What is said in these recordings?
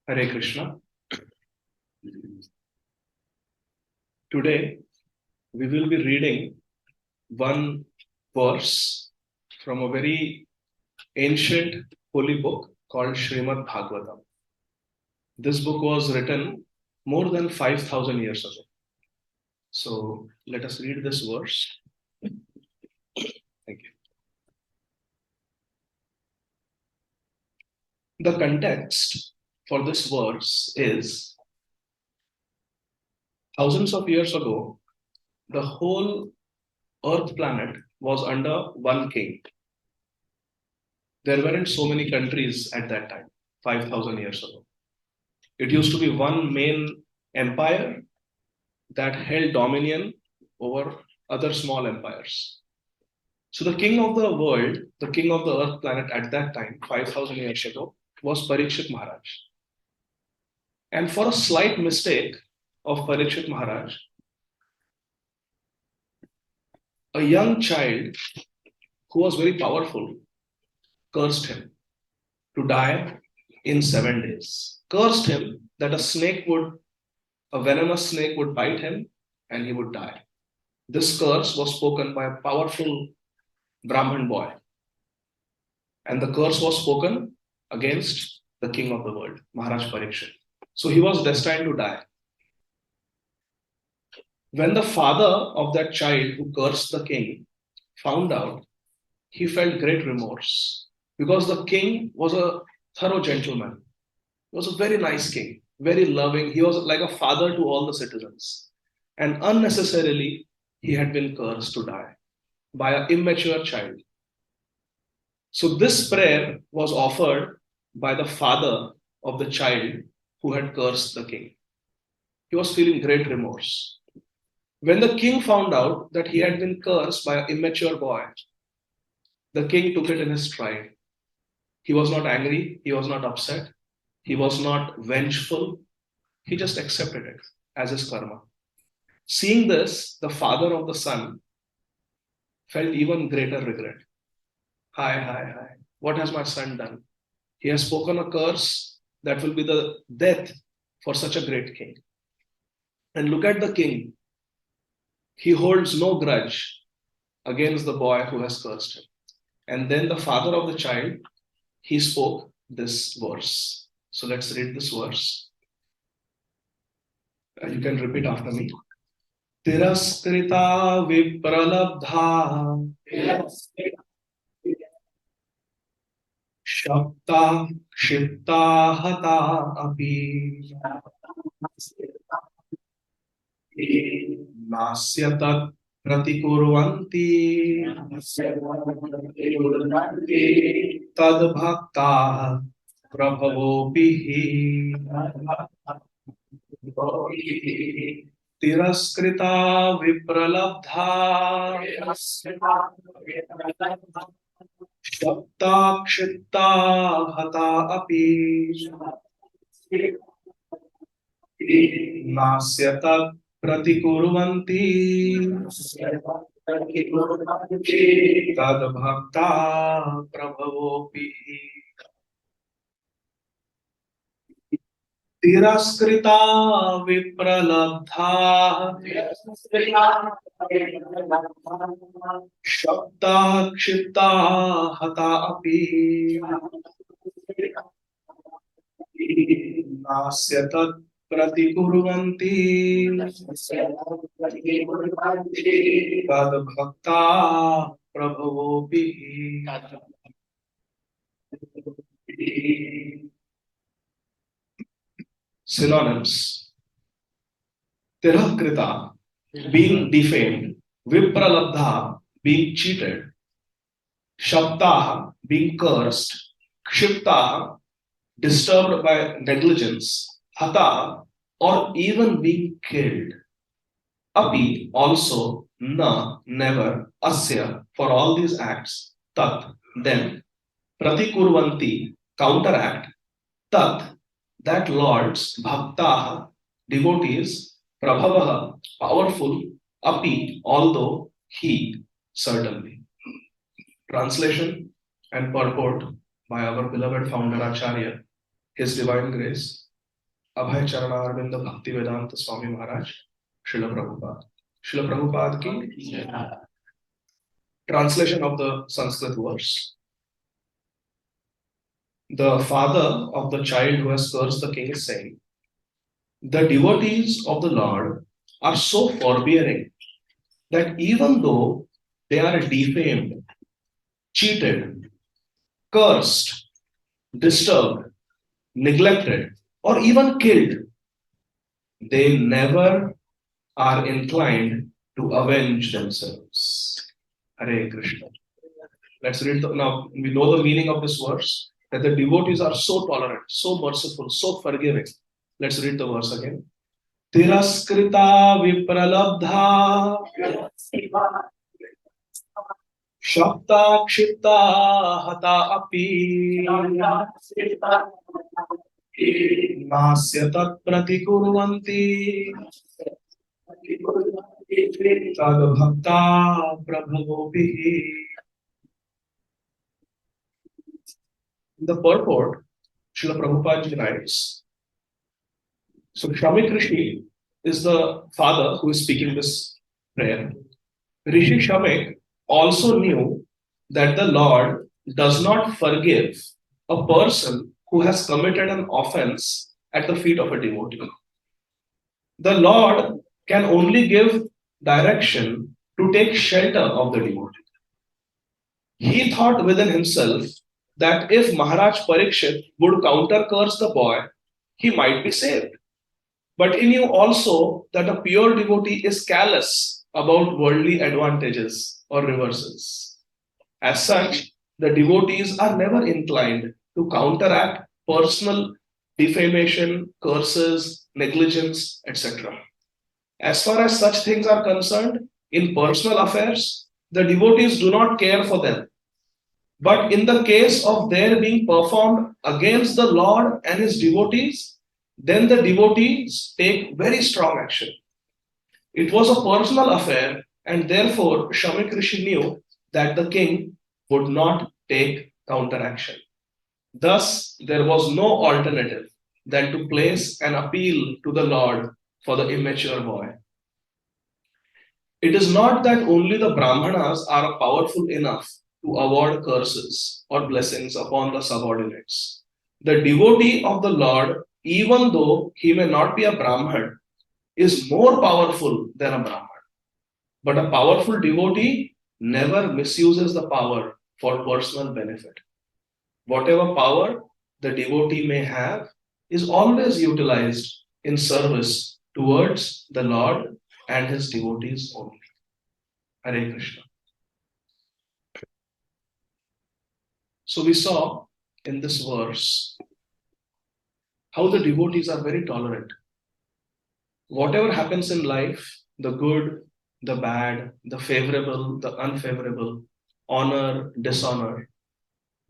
Hare Krishna. Today we will be reading one verse from a very ancient holy book called Srimad Bhagavatam. This book was written more than 5,000 years ago. So let us read this verse. Thank you. The context for this verse is thousands of years ago, the whole Earth planet was under one king. There weren't so many countries at that time, 5,000 years ago. It used to be one main empire that held dominion over other small empires. So the king of the world, the king of the Earth planet at that time, 5,000 years ago, was Parikshit Maharaj. And for a slight mistake of Parikshit Maharaj, a young child who was very powerful cursed him to die in 7 days. Cursed him that a venomous snake would bite him and he would die. This curse was spoken by a powerful Brahmin boy. And the curse was spoken against the king of the world, Maharaj Parikshit. So he was destined to die. When the father of that child who cursed the king found out, he felt great remorse because the king was a thorough gentleman. He was a very nice king, very loving. He was like a father to all the citizens. And unnecessarily, he had been cursed to die by an immature child. So this prayer was offered by the father of the child who had cursed the king. He was feeling great remorse. When the king found out that he had been cursed by an immature boy, the king took it in his stride. He was not angry. He was not upset. He was not vengeful. He just accepted it as his karma. Seeing this, the father of the son felt even greater regret. Hi. What has my son done? He has spoken a curse that will be the death for such a great king. And look at the king. He holds no grudge against the boy who has cursed him. And then the father of the child, he spoke this verse. So let's read this verse. You can repeat after me. Tiraskrita vipralabdha Shakta Kshipta Hata Api Nasyatat Pratikurvanti Tad Bhakta Prabhavopihi Tiraskrita Vipralabdha Shakta Kshipta Hata Api Nasyatat Pratikurvanti Tad Bhakta Prabhavopihi Tiraskrita Vipralabdha Shakta Kshipta Hata Api Nasyatat Pratikurvanti Tad Bhakta Prabhavopihi. Synonyms. Tirakrita, being defamed. Vipralabdha, being cheated. Shabda, being cursed. Kshipta, disturbed by negligence. Hata, or even being killed. Api, also, na, never. Asya, for all these acts. Tat, then. Pratikurvanti, counteract. Tat, that lords, bhaktaha, devotees, prabhavaha, powerful, api, although, he, certainly. Translation and purport by our beloved founder Acharya, His Divine Grace, Abhay Charanarvinda Bhakti Vedanta Swami Maharaj, Srila Prabhupada. Srila Prabhupada ki translation of the Sanskrit verse. The father of the child who has cursed the king is saying, the devotees of the Lord are so forbearing that even though they are defamed, cheated, cursed, disturbed, neglected, or even killed, they never are inclined to avenge themselves. Hare Krishna. Let's read now. We know the meaning of this verse, that the devotees are so tolerant, so merciful, so forgiving. Let's read the verse again. Tiraskrita vipralabdha shakta kshipta hata api nasya tat pratikurvanti tad bhakta prabhavopihi. In the purport, Srila Prabhupada writes, so Shamik Rishi is the father who is speaking this prayer. Rishi Shamik also knew that the Lord does not forgive a person who has committed an offense at the feet of a devotee. The Lord can only give direction to take shelter of the devotee. He thought within himself that if Maharaj Parikshit would counter curse the boy, he might be saved. But he knew also that a pure devotee is callous about worldly advantages or reversals. As such, the devotees are never inclined to counteract personal defamation, curses, negligence, etc. As far as such things are concerned, in personal affairs, the devotees do not care for them. But in the case of their being performed against the Lord and his devotees, then the devotees take very strong action. It was a personal affair, and therefore Shamik Rishi knew that the king would not take counteraction. Thus, there was no alternative than to place an appeal to the Lord for the immature boy. It is not that only the Brahmanas are powerful enough to award curses or blessings upon the subordinates. The devotee of the Lord, even though he may not be a Brahman, is more powerful than a Brahman. But a powerful devotee never misuses the power for personal benefit. Whatever power the devotee may have is always utilized in service towards the Lord and his devotees only. Hare Krishna. So we saw in this verse how the devotees are very tolerant. Whatever happens in life, the good, the bad, the favorable, the unfavorable, honor, dishonor,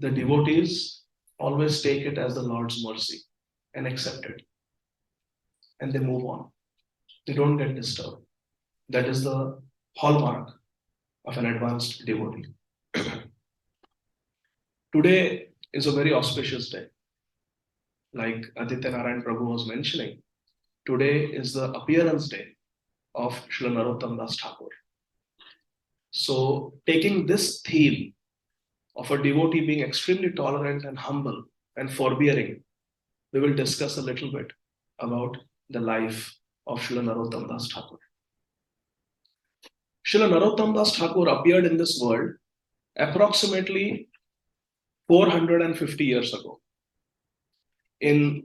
the devotees always take it as the Lord's mercy and accept it. And they move on. They don't get disturbed. That is the hallmark of an advanced devotee. Today is a very auspicious day. Like Aditya Narayan Prabhu was mentioning, today is the appearance day of Srila Narottam Das Thakur. So, taking this theme of a devotee being extremely tolerant and humble and forbearing, we will discuss a little bit about the life of Srila Narottam Das Thakur. Srila Narottam Das Thakur appeared in this world approximately 450 years ago in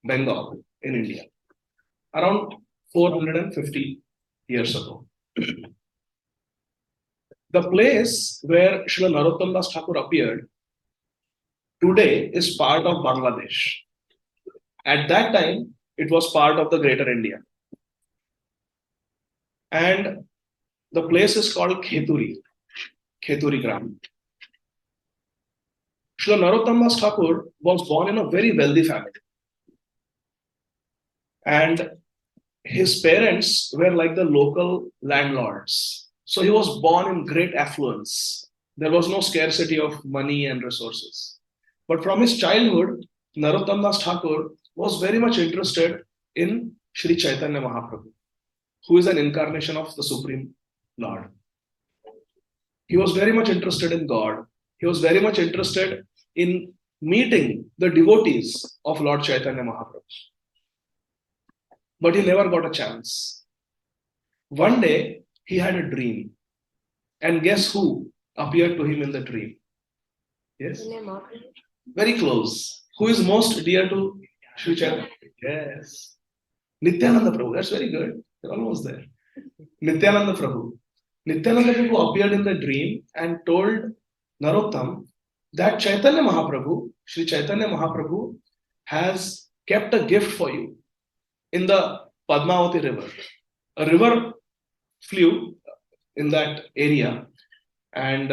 Bengal, in India. Around 450 years ago. The place where Srila Narottam Das Thakur appeared today is part of Bangladesh. At that time, it was part of the Greater India. And the place is called Kheturi Gram. Srila Narottam Das Thakur was born in a very wealthy family. And his parents were like the local landlords. So he was born in great affluence. There was no scarcity of money and resources. But from his childhood, Narottam Das Thakur was very much interested in Sri Chaitanya Mahaprabhu, who is an incarnation of the Supreme Lord. He was very much interested in God. He was very much interested in meeting the devotees of Lord Chaitanya Mahaprabhu. But he never got a chance. One day, he had a dream. And guess who appeared to him in the dream? Yes? Very close. Who is most dear to Sri Chaitanya? Yes. Nityananda Prabhu. That's very good. You're almost there. Nityananda Prabhu. Nityananda Prabhu appeared in the dream and told Narottam that Chaitanya Mahaprabhu, Sri Chaitanya Mahaprabhu, has kept a gift for you in the Padmavati river. A river flew in that area, and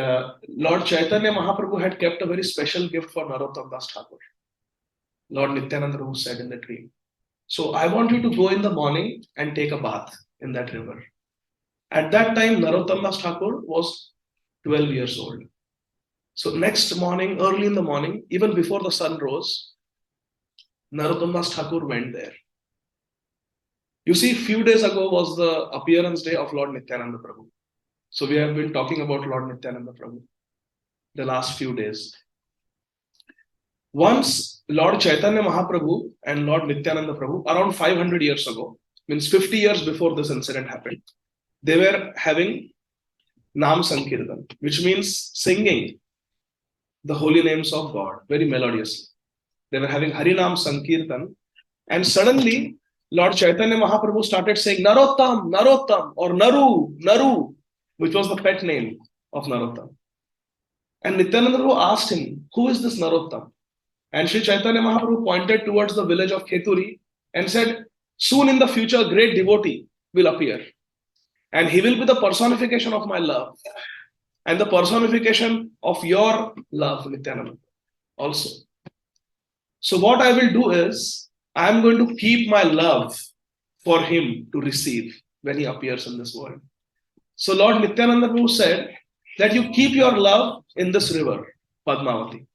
Lord Chaitanya Mahaprabhu had kept a very special gift for Narottam Das Thakur. Lord Nityananda Prabhu said in the dream. So I want you to go in the morning and take a bath in that river. At that time, Narottam Das Thakur was 12 years old. So next morning, early in the morning, even before the sun rose, Narottam Das Thakur went there. You see, few days ago was the appearance day of Lord Nityananda Prabhu. So we have been talking about Lord Nityananda Prabhu the last few days. Once Lord Chaitanya Mahaprabhu and Lord Nityananda Prabhu, around 500 years ago, means 50 years before this incident happened, they were having Nam Sankirtan, which means singing the holy names of God very melodiously. They were having Harinam Sankirtan, and suddenly Lord Chaitanya Mahaprabhu started saying Narottam, Narottam, or Naru, Naru, which was the pet name of Narottam. And Nityananda Prabhu asked him, who is this Narottam? And Sri Chaitanya Mahaprabhu pointed towards the village of Kheturi and said, soon in the future, a great devotee will appear. And he will be the personification of my love and the personification of your love, Nityananda, also. So what I will do is, I am going to keep my love for him to receive when he appears in this world. So Lord Nityananda Prabhu said that you keep your love in this river, Padmavati,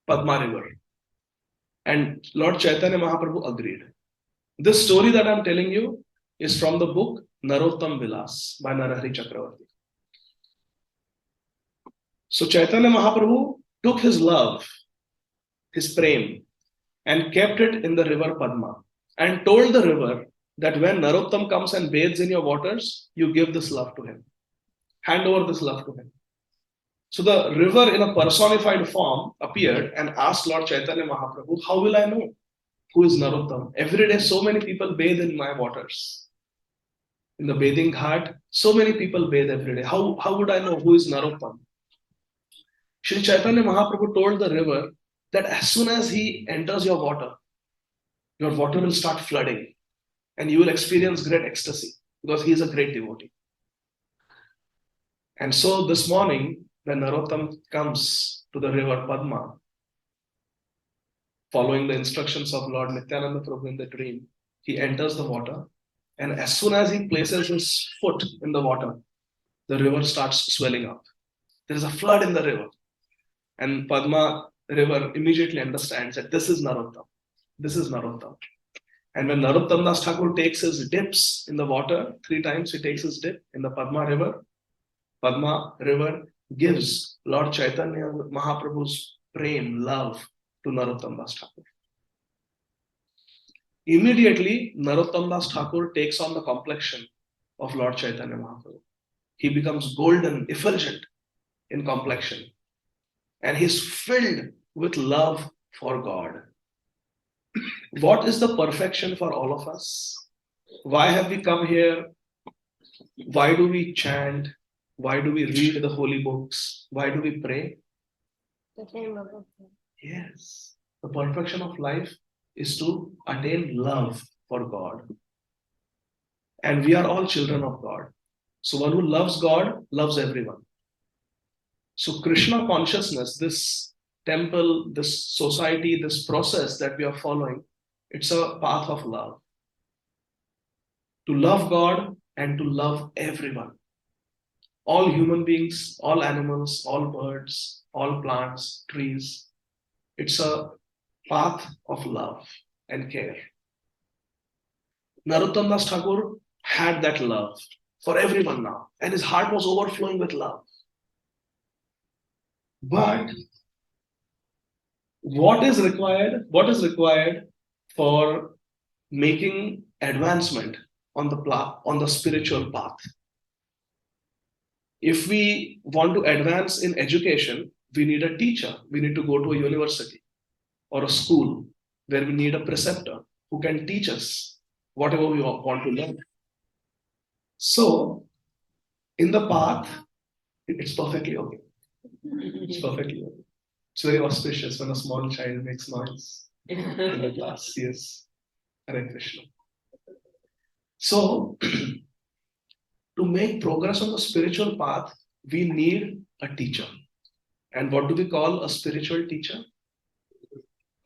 Padma river. And Lord Chaitanya Mahaprabhu agreed. This story that I am telling you is from the book Narottam Vilas by Narahari Chakravarti. So Chaitanya Mahaprabhu took his love, his prem, and kept it in the river Padma and told the river that when Narottam comes and bathes in your waters, you give this love to him. Hand over this love to him. So the river in a personified form appeared and asked Lord Chaitanya Mahaprabhu, how will I know who is Narottam? Every day so many people bathe in my waters. In the bathing ghat, so many people bathe every day. How would I know who is Narottam? Sri Chaitanya Mahaprabhu told the river that as soon as he enters your water will start flooding and you will experience great ecstasy because he is a great devotee. And so this morning, when Narottam comes to the river Padma, following the instructions of Lord Nityananda Prabhu in the dream, he enters the water, and as soon as he places his foot in the water, the river starts swelling up. There is a flood in the river. And Padma river immediately understands that this is Narottam. This is Narottam. And when Narottam Das Thakur takes his dips in the water, 3 times he takes his dip in the Padma river gives Lord Chaitanya Mahaprabhu's prem, love to Narottam Das Thakur. Immediately, Narottam Das Thakur takes on the complexion of Lord Chaitanya Mahaprabhu. He becomes golden, effulgent in complexion. And he's filled with love for God. What is the perfection for all of us? Why have we come here? Why do we chant? Why do we read the holy books? Why do we pray? Yes. The perfection of life is to attain love for God. And we are all children of God. So one who loves God loves everyone. So Krishna consciousness, this temple, this society, this process that we are following, it's a path of love. To love God and to love everyone. All human beings, all animals, all birds, all plants, trees. It's a path of love and care. Narottam Das Thakur had that love for everyone now, and his heart was overflowing with love. But what is required for making advancement on the spiritual path? If we want to advance in education, we need a teacher. We need to go to a university or a school where we need a preceptor who can teach us whatever we want to learn. So, in the path, it's perfectly okay. It's perfectly okay. It's very auspicious when a small child makes noise in the class. Yes. Hare Krishna. So, to make progress on the spiritual path, we need a teacher. And what do we call a spiritual teacher?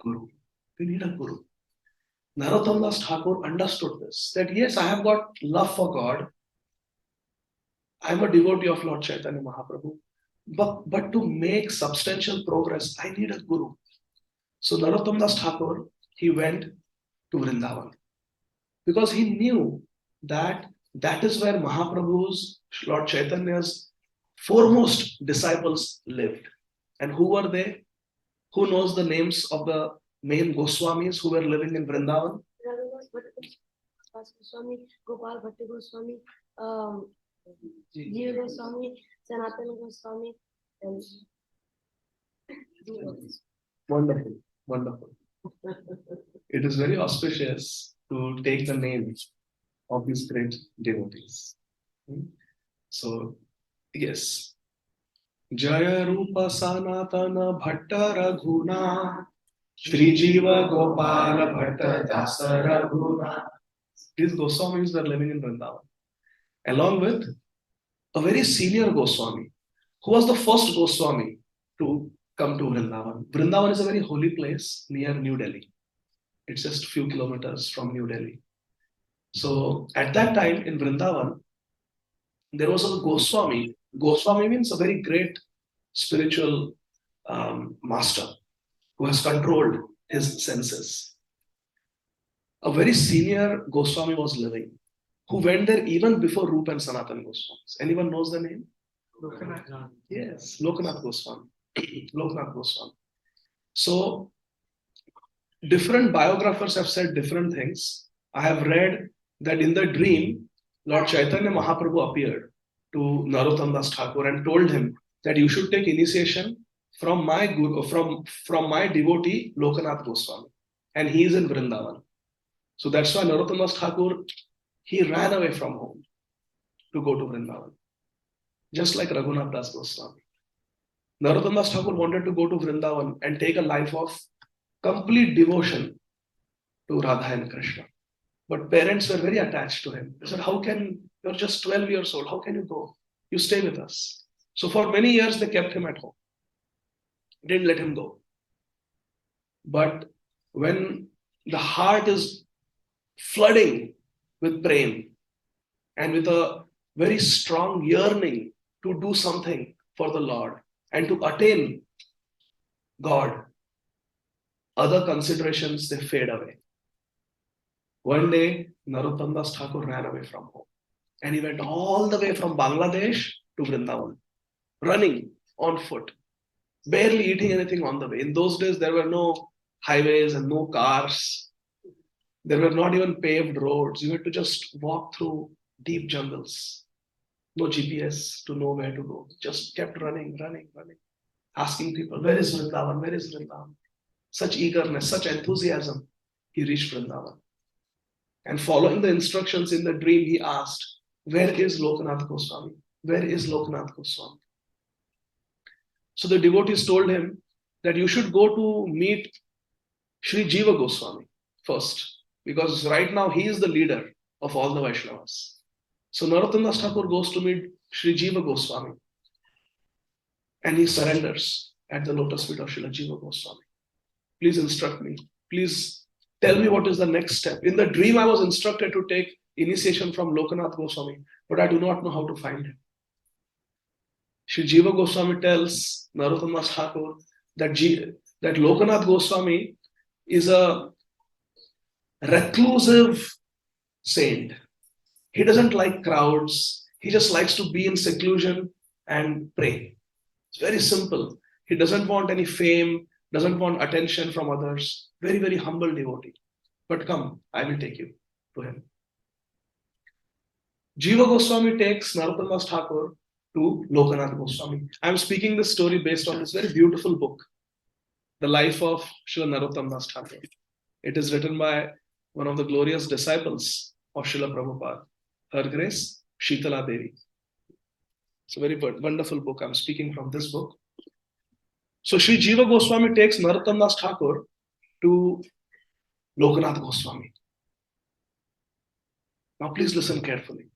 Guru. We need a guru. Narottam Das Thakur understood this, that yes, I have got love for God. I am a devotee of Lord Chaitanya Mahaprabhu. But to make substantial progress, I need a guru. So Narottam Das Thakur, he went to Vrindavan because he knew that that is where Mahaprabhu's, Lord Chaitanya's foremost disciples lived. And who were they? Who knows the names of the main Goswamis who were living in Vrindavan? Goswami, Gopal Bhatta Goswami, Jiva Goswami, Sanatana Goswami, and Wonderful, wonderful. It is very auspicious to take the names of these great devotees. So, yes. Jaya Rupa Sanatana Bhatta Raghuna Shri Jiva Gopala Bhatta Dasa Raghuna. These Goswamis were living in Vrindavan, along with a very senior Goswami, who was the first Goswami to come to Vrindavan. Vrindavan is a very holy place near New Delhi. It's just a few kilometers from New Delhi. So at that time in Vrindavan, there was a Goswami. Goswami means a very great spiritual master who has controlled his senses. A very senior Goswami was living, who went there even before Rupa and Sanatana Goswamis. Anyone knows the name? Lokanath. Yes, Lokanath Goswami. Lokanath Goswami. So, different biographers have said different things. I have read that in the dream, Lord Chaitanya Mahaprabhu appeared to Narottam Das Thakur and told him that you should take initiation from my guru, from my devotee Lokanath Goswami, and he is in Vrindavan. So that's why Narottam Das Thakur, he ran away from home to go to Vrindavan, just like Raghunath Das Goswami. Narottam Das Thakur wanted to go to Vrindavan and take a life of complete devotion to Radha and Krishna. But parents were very attached to him. They said, you're just 12 years old, how can you go? You stay with us. So for many years, they kept him at home. Didn't let him go. But when the heart is flooding with prema and with a very strong yearning to do something for the Lord and to attain God, other considerations, they fade away. One day, Narottam Das Thakur ran away from home. And he went all the way from Bangladesh to Vrindavan, running on foot, barely eating anything on the way. In those days, there were no highways and no cars. There were not even paved roads. You had to just walk through deep jungles. No GPS to know where to go. Just kept running, asking people, where is Vrindavan? Where is Vrindavan? Such eagerness, such enthusiasm. He reached Vrindavan. And following the instructions in the dream, he asked, where is Lokanath Goswami? Where is Lokanath Goswami? So the devotees told him that you should go to meet Sri Jiva Goswami first, because right now he is the leader of all the Vaishnavas. So Narottam Das Thakur goes to meet Sri Jiva Goswami and he surrenders at the lotus feet of Srila Jiva Goswami. Please instruct me. Please tell me what is the next step. In the dream, I was instructed to take initiation from Lokanath Goswami, but I do not know how to find him. Sri Jiva Goswami tells Narottam Das Thakur that Lokanath Goswami is a reclusive saint. He doesn't like crowds. He just likes to be in seclusion and pray. It's very simple. He doesn't want any fame, doesn't want attention from others. Very, very humble devotee. But come, I will take you to him. Jiva Goswami takes Narottam Das Thakur to Lokanath Goswami. I'm speaking this story based on this very beautiful book, The Life of Srila Narottam Das Thakur. It is written by one of the glorious disciples of Srila Prabhupada, Her Grace Sheetala Devi. It's a very wonderful book. I'm speaking from this book. So Sri Jiva Goswami takes Narottam Das Thakur to Lokanath Goswami. Now please listen carefully.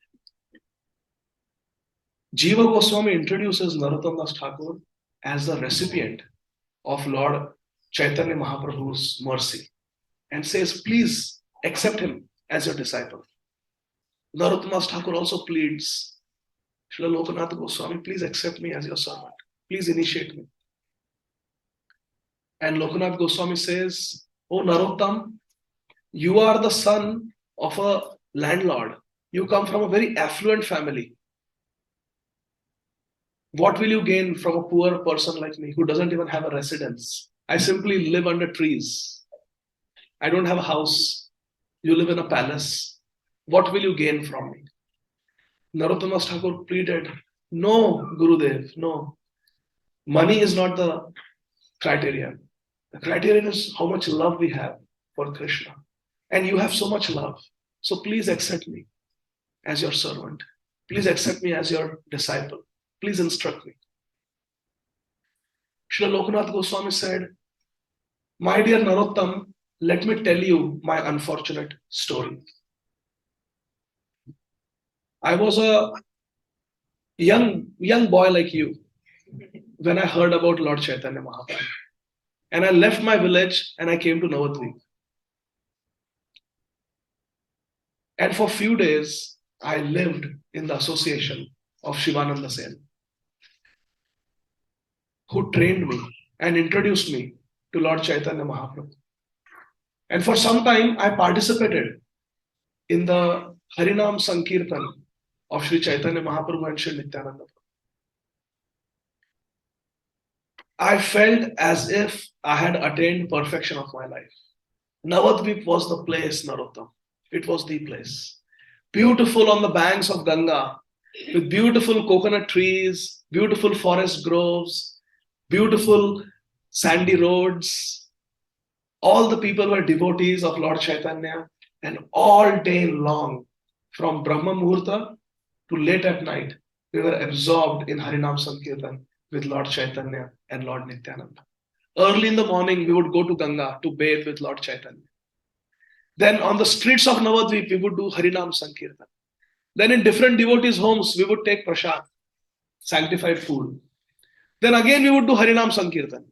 Jiva Goswami introduces Narottam Das Thakur as the recipient of Lord Chaitanya Mahaprabhu's mercy and says, please accept him as your disciple. Narottam Das Thakur also pleads, Srila Lokanath Goswami, please accept me as your servant. Please initiate me. And Lokanath Goswami says, oh Narottam, you are the son of a landlord. You come from a very affluent family. What will you gain from a poor person like me who doesn't even have a residence? I simply live under trees. I don't have a house. You live in a palace. What will you gain from me? Narottam Das Thakur pleaded, no, Gurudev, no. Money is not the criterion. The criterion is how much love we have for Krishna. And you have so much love. So please accept me as your servant. Please accept me as your disciple. Please instruct me. Srila Lokanath Goswami said, my dear Narottam, let me tell you my unfortunate story. I was a young boy like you when I heard about Lord Chaitanya Mahaprabhu. And I left my village and I came to Navadvip. And for a few days, I lived in the association of Shivananda Sen, who trained me and introduced me to Lord Chaitanya Mahaprabhu. And for some time, I participated in the Harinam Sankirtan of Sri Chaitanya Mahaprabhu and Sri Nityananda. I felt as if I had attained perfection of my life. Navadvip was the place, Narottam. It was the place. Beautiful on the banks of Ganga, with beautiful coconut trees, beautiful forest groves, beautiful sandy roads. All the people were devotees of Lord Chaitanya, and all day long, from Brahma Muhurta to late at night, we were absorbed in Harinam Sankirtan with Lord Chaitanya and Lord Nityananda. Early in the morning, we would go to Ganga to bathe with Lord Chaitanya. Then on the streets of Navadvip, we would do Harinam Sankirtan. Then in different devotees' homes, we would take prasad, sanctified food. Then again, we would do Harinam Sankirtan.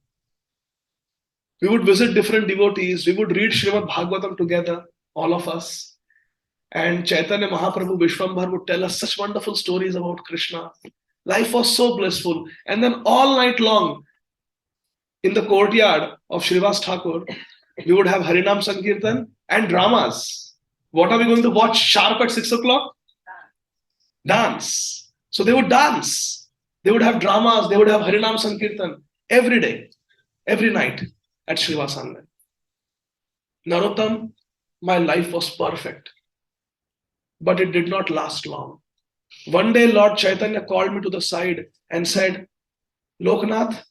We would visit different devotees. We would read Srimad Bhagavatam together, all of us. And Chaitanya Mahaprabhu Vishwambhar would tell us such wonderful stories about Krishna. Life was so blissful. And then all night long, in the courtyard of Srivas Thakur, we would have Harinam Sankirtan and dramas. What are we going to watch sharp at 6 o'clock? Dance. So they would dance. They would have dramas. They would have Harinam Sankirtan every day, every night at Srivasanga. Narottam, my life was perfect. But it did not last long. One day, Lord Chaitanya called me to the side and said, Lokanath,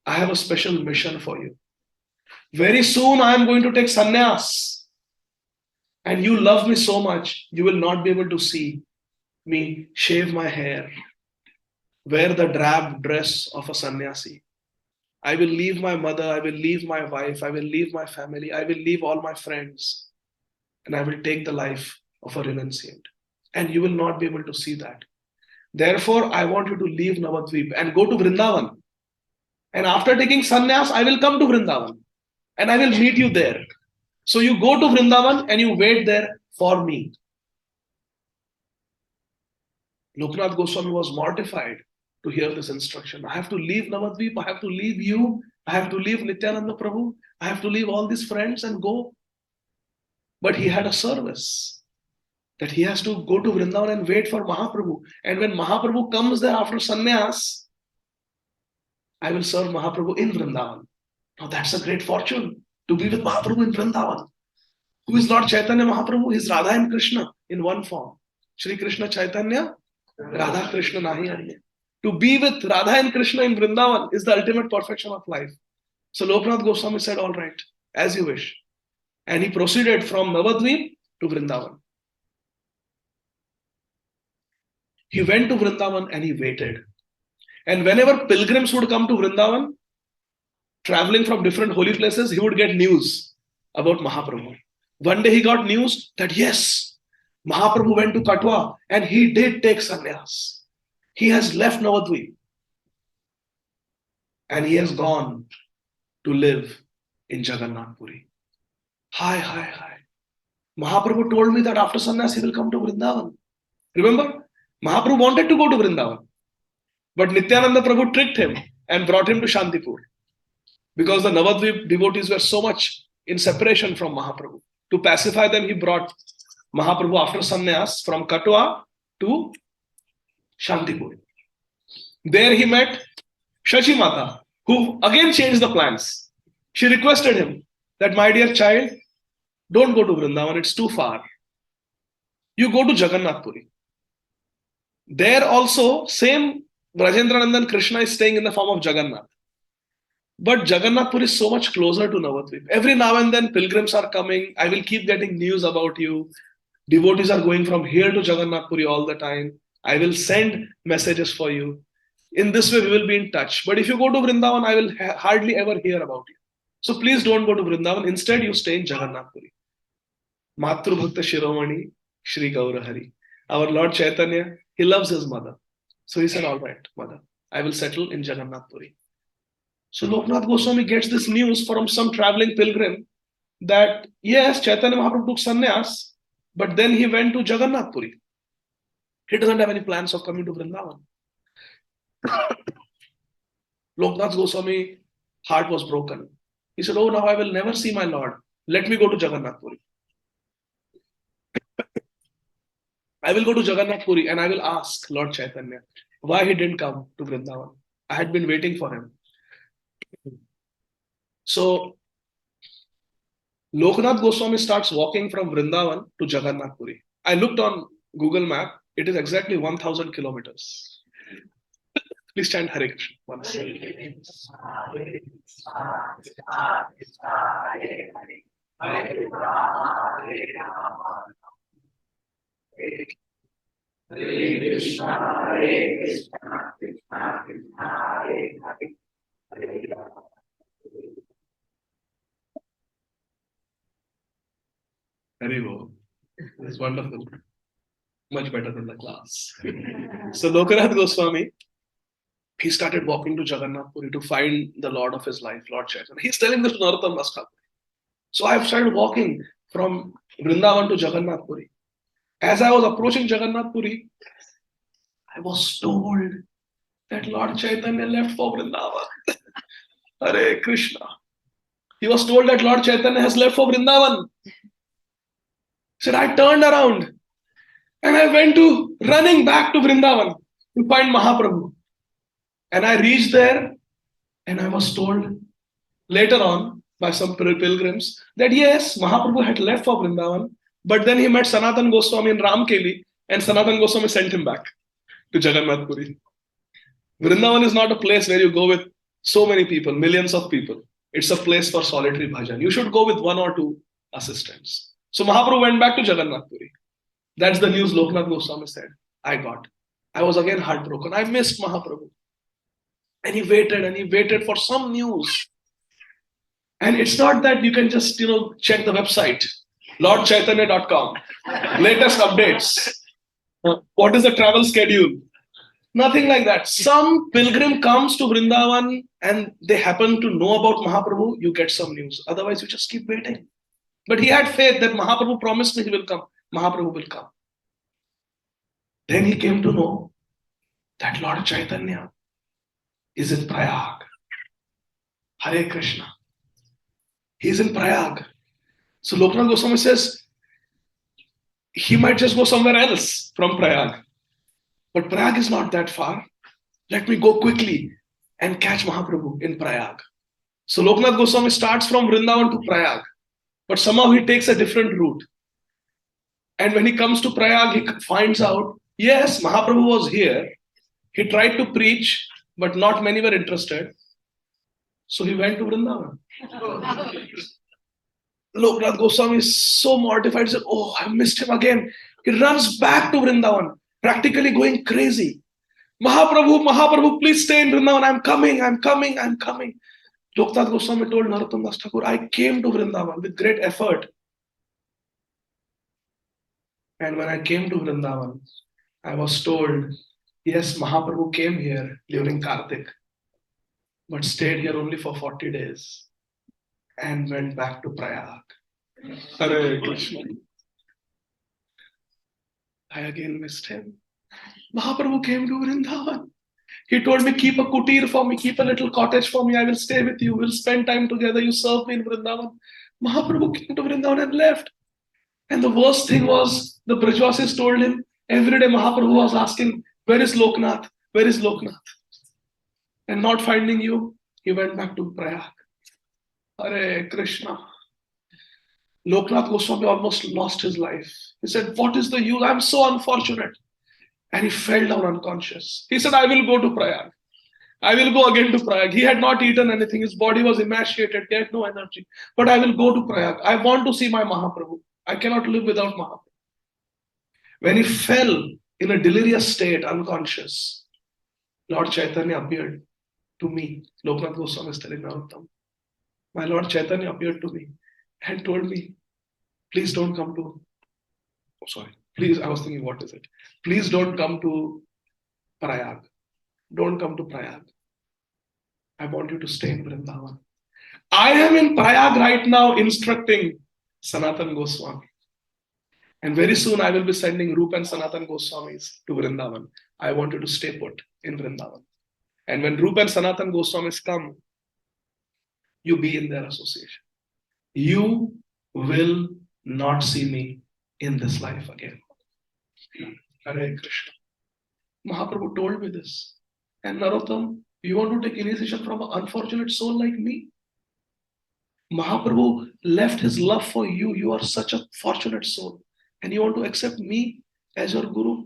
I have a special mission for you. Very soon I am going to take sannyas. And you love me so much, you will not be able to see me shave my hair, wear the drab dress of a sannyasi. I will leave my mother, I will leave my wife, I will leave my family, I will leave all my friends, and I will take the life of a renunciant. And you will not be able to see that. Therefore, I want you to leave Navadvip and go to Vrindavan. And after taking sannyas, I will come to Vrindavan. And I will meet you there. So you go to Vrindavan and you wait there for me. Lokanath Goswami was mortified to hear this instruction. I have to leave Navadvip, I have to leave you I have to leave Nityananda Prabhu. I have to leave all these friends and go. But he had a service that he has to go to Vrindavan and wait for Mahaprabhu. And when Mahaprabhu comes there after sannyas, I will serve Mahaprabhu in Vrindavan. Now that's a great fortune to be with Mahaprabhu in Vrindavan. Who is Lord Chaitanya Mahaprabhu? He is Radha and Krishna in one form. Shri Krishna Chaitanya, Radha Krishna Nahi Anye. To be with Radha and Krishna in Vrindavan is the ultimate perfection of life. So Loknath Goswami said, all right, as you wish. And he proceeded from Navadvip to Vrindavan. He went to Vrindavan and he waited. And whenever pilgrims would come to Vrindavan, traveling from different holy places, he would get news about Mahaprabhu. One day he got news that yes, Mahaprabhu went to Katwa and he did take sannyas. He has left Navadvip and he has gone to live in Jagannath Puri. Hi. Mahaprabhu told me that after sannyas he will come to Vrindavan. Remember, Mahaprabhu wanted to go to Vrindavan, but Nityananda Prabhu tricked him and brought him to Shantipur because the Navadvip devotees were so much in separation from Mahaprabhu. To pacify them, he brought Mahaprabhu after sannyas from Katwa to Shantipur. There he met Shachi Mata, who again changed the plans. She requested him that, my dear child, don't go to Vrindavan, it's too far. You go to Jagannath Puri. There also, same Brajendranandan Krishna is staying in the form of Jagannath. But Jagannath Puri is so much closer to Navadvip. Every now and then pilgrims are coming. I will keep getting news about you. Devotees are going from here to Jagannath Puri all the time. I will send messages for you. In this way, we will be in touch. But if you go to Vrindavan, I will hardly ever hear about you. So please don't go to Vrindavan. Instead, you stay in Jagannath Puri. Matru Bhakta Shiromani Shri Gaurahari. Our Lord Chaitanya, he loves his mother. So he said, all right, mother, I will settle in Jagannath Puri. So Loknath Goswami gets this news from some traveling pilgrim that yes, Chaitanya Mahaprabhu took sannyas, but then he went to Jagannath Puri. He doesn't have any plans of coming to Vrindavan. Loknath Goswami heart was broken. He said, oh, now I will never see my Lord. Let me go to Jagannath Puri. I will go to Jagannath Puri and I will ask Lord Chaitanya why he didn't come to Vrindavan. I had been waiting for him. So Loknath Goswami starts walking from Vrindavan to Jagannath Puri. I looked on Google Map. It is exactly 1,000 kilometers. Please chant Hare Krishna once. Hare Krishna, Hare Krishna, Krishna Krishna, Hare Hare, Hare Rama. Haribo. It's wonderful. Much better than the class. So Loknath Goswami, he started walking to Jagannath Puri to find the Lord of his life, Lord Chaitanya. He's telling this to Narottam Das Thakur. So I've started walking from Vrindavan to Jagannath Puri. As I was approaching Jagannath Puri, I was told that Lord Chaitanya left for Vrindavan. Hare Krishna. He was told that Lord Chaitanya has left for Vrindavan. Said, I turned around and I went to running back to Vrindavan to find Mahaprabhu. And I reached there and I was told later on by some pilgrims that yes, Mahaprabhu had left for Vrindavan, but then he met Sanatan Goswami in Ramkeli and Sanatan Goswami sent him back to Jagannath Puri. Vrindavan is not a place where you go with so many people, millions of people. It's a place for solitary bhajan. You should go with one or two assistants. So Mahaprabhu went back to Jagannath Puri. That's the news Loknath Goswami said. I got. I was again heartbroken. I missed Mahaprabhu. And he waited for some news. And it's not that you can just, check the website, lordchaitanya.com, latest updates. What is the travel schedule? Nothing like that. Some pilgrim comes to Vrindavan and they happen to know about Mahaprabhu, you get some news. Otherwise, you just keep waiting. But he had faith that Mahaprabhu promised me he will come. Mahaprabhu will come. Then he came to know that Lord Chaitanya is in Prayag. Hare Krishna. He's in Prayag. So Loknath Goswami says, he might just go somewhere else from Prayag. But Prayag is not that far. Let me go quickly and catch Mahaprabhu in Prayag. So Loknath Goswami starts from Vrindavan to Prayag. But somehow he takes a different route. And when he comes to Prayag, he finds out, yes, Mahaprabhu was here. He tried to preach, but not many were interested. So he went to Vrindavan. Loknath Goswami is so mortified. He said, oh, I missed him again. He runs back to Vrindavan, practically going crazy. Mahaprabhu, Mahaprabhu, please stay in Vrindavan. I'm coming. Loknath Goswami told Narottam Das Thakur, I came to Vrindavan with great effort. And when I came to Vrindavan, I was told, yes, Mahaprabhu came here during Kartik, but stayed here only for 40 days and went back to Prayag. Hare Krishna. I again missed him. Mahaprabhu came to Vrindavan. He told me, keep a kutir for me, keep a little cottage for me. I will stay with you. We'll spend time together. You serve me in Vrindavan. Mahaprabhu came to Vrindavan and left. And the worst thing was, the Brajvasis told him, every day Mahaprabhu was asking, where is Loknath? Where is Loknath? And not finding you, he went back to Prayag. Hare Krishna. Loknath Goswami almost lost his life. He said, what is the use? I'm so unfortunate. And he fell down unconscious. He said, I will go to Prayag. I will go again to Prayag. He had not eaten anything. His body was emaciated. He had no energy. But I will go to Prayag. I want to see my Mahaprabhu. I cannot live without Mahaprabhu. When he fell in a delirious state, unconscious, Lord Chaitanya appeared to me. Loknath Goswami is telling Narottam. My Lord Chaitanya appeared to me and told me, please don't come to, please, I was thinking, what is it? Please don't come to Prayag. Don't come to Prayag. I want you to stay in Vrindavan. I am in Prayag right now instructing Sanatan Goswami. And very soon I will be sending Rupa and Sanatan Goswamis to Vrindavan. I want you to stay put in Vrindavan. And when Rupa and Sanatan Goswamis come, you be in their association. You will not see me in this life again. Hare Krishna. Mahaprabhu told me this. And Narottam, you want to take initiation from an unfortunate soul like me? Mahaprabhu left his love for you. You are such a fortunate soul. And you want to accept me as your guru?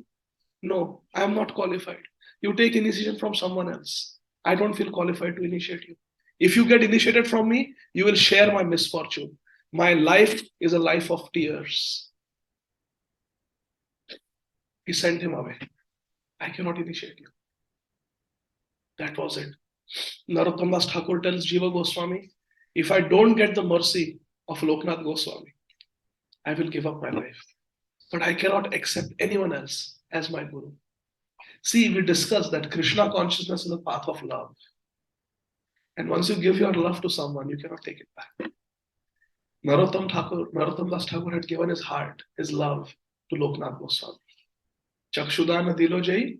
No, I am not qualified. You take initiation from someone else. I don't feel qualified to initiate you. If you get initiated from me, you will share my misfortune. My life is a life of tears. He sent him away. I cannot initiate you. That was it. Narottam Das Thakur tells Jiva Goswami, if I don't get the mercy of Loknath Goswami, I will give up my life. But I cannot accept anyone else as my guru. See, we discussed that Krishna consciousness is the path of love. And once you give your love to someone, you cannot take it back. Narottam Das Thakur had given his heart, his love to Loknath Goswami. Chakshudana dilo jai,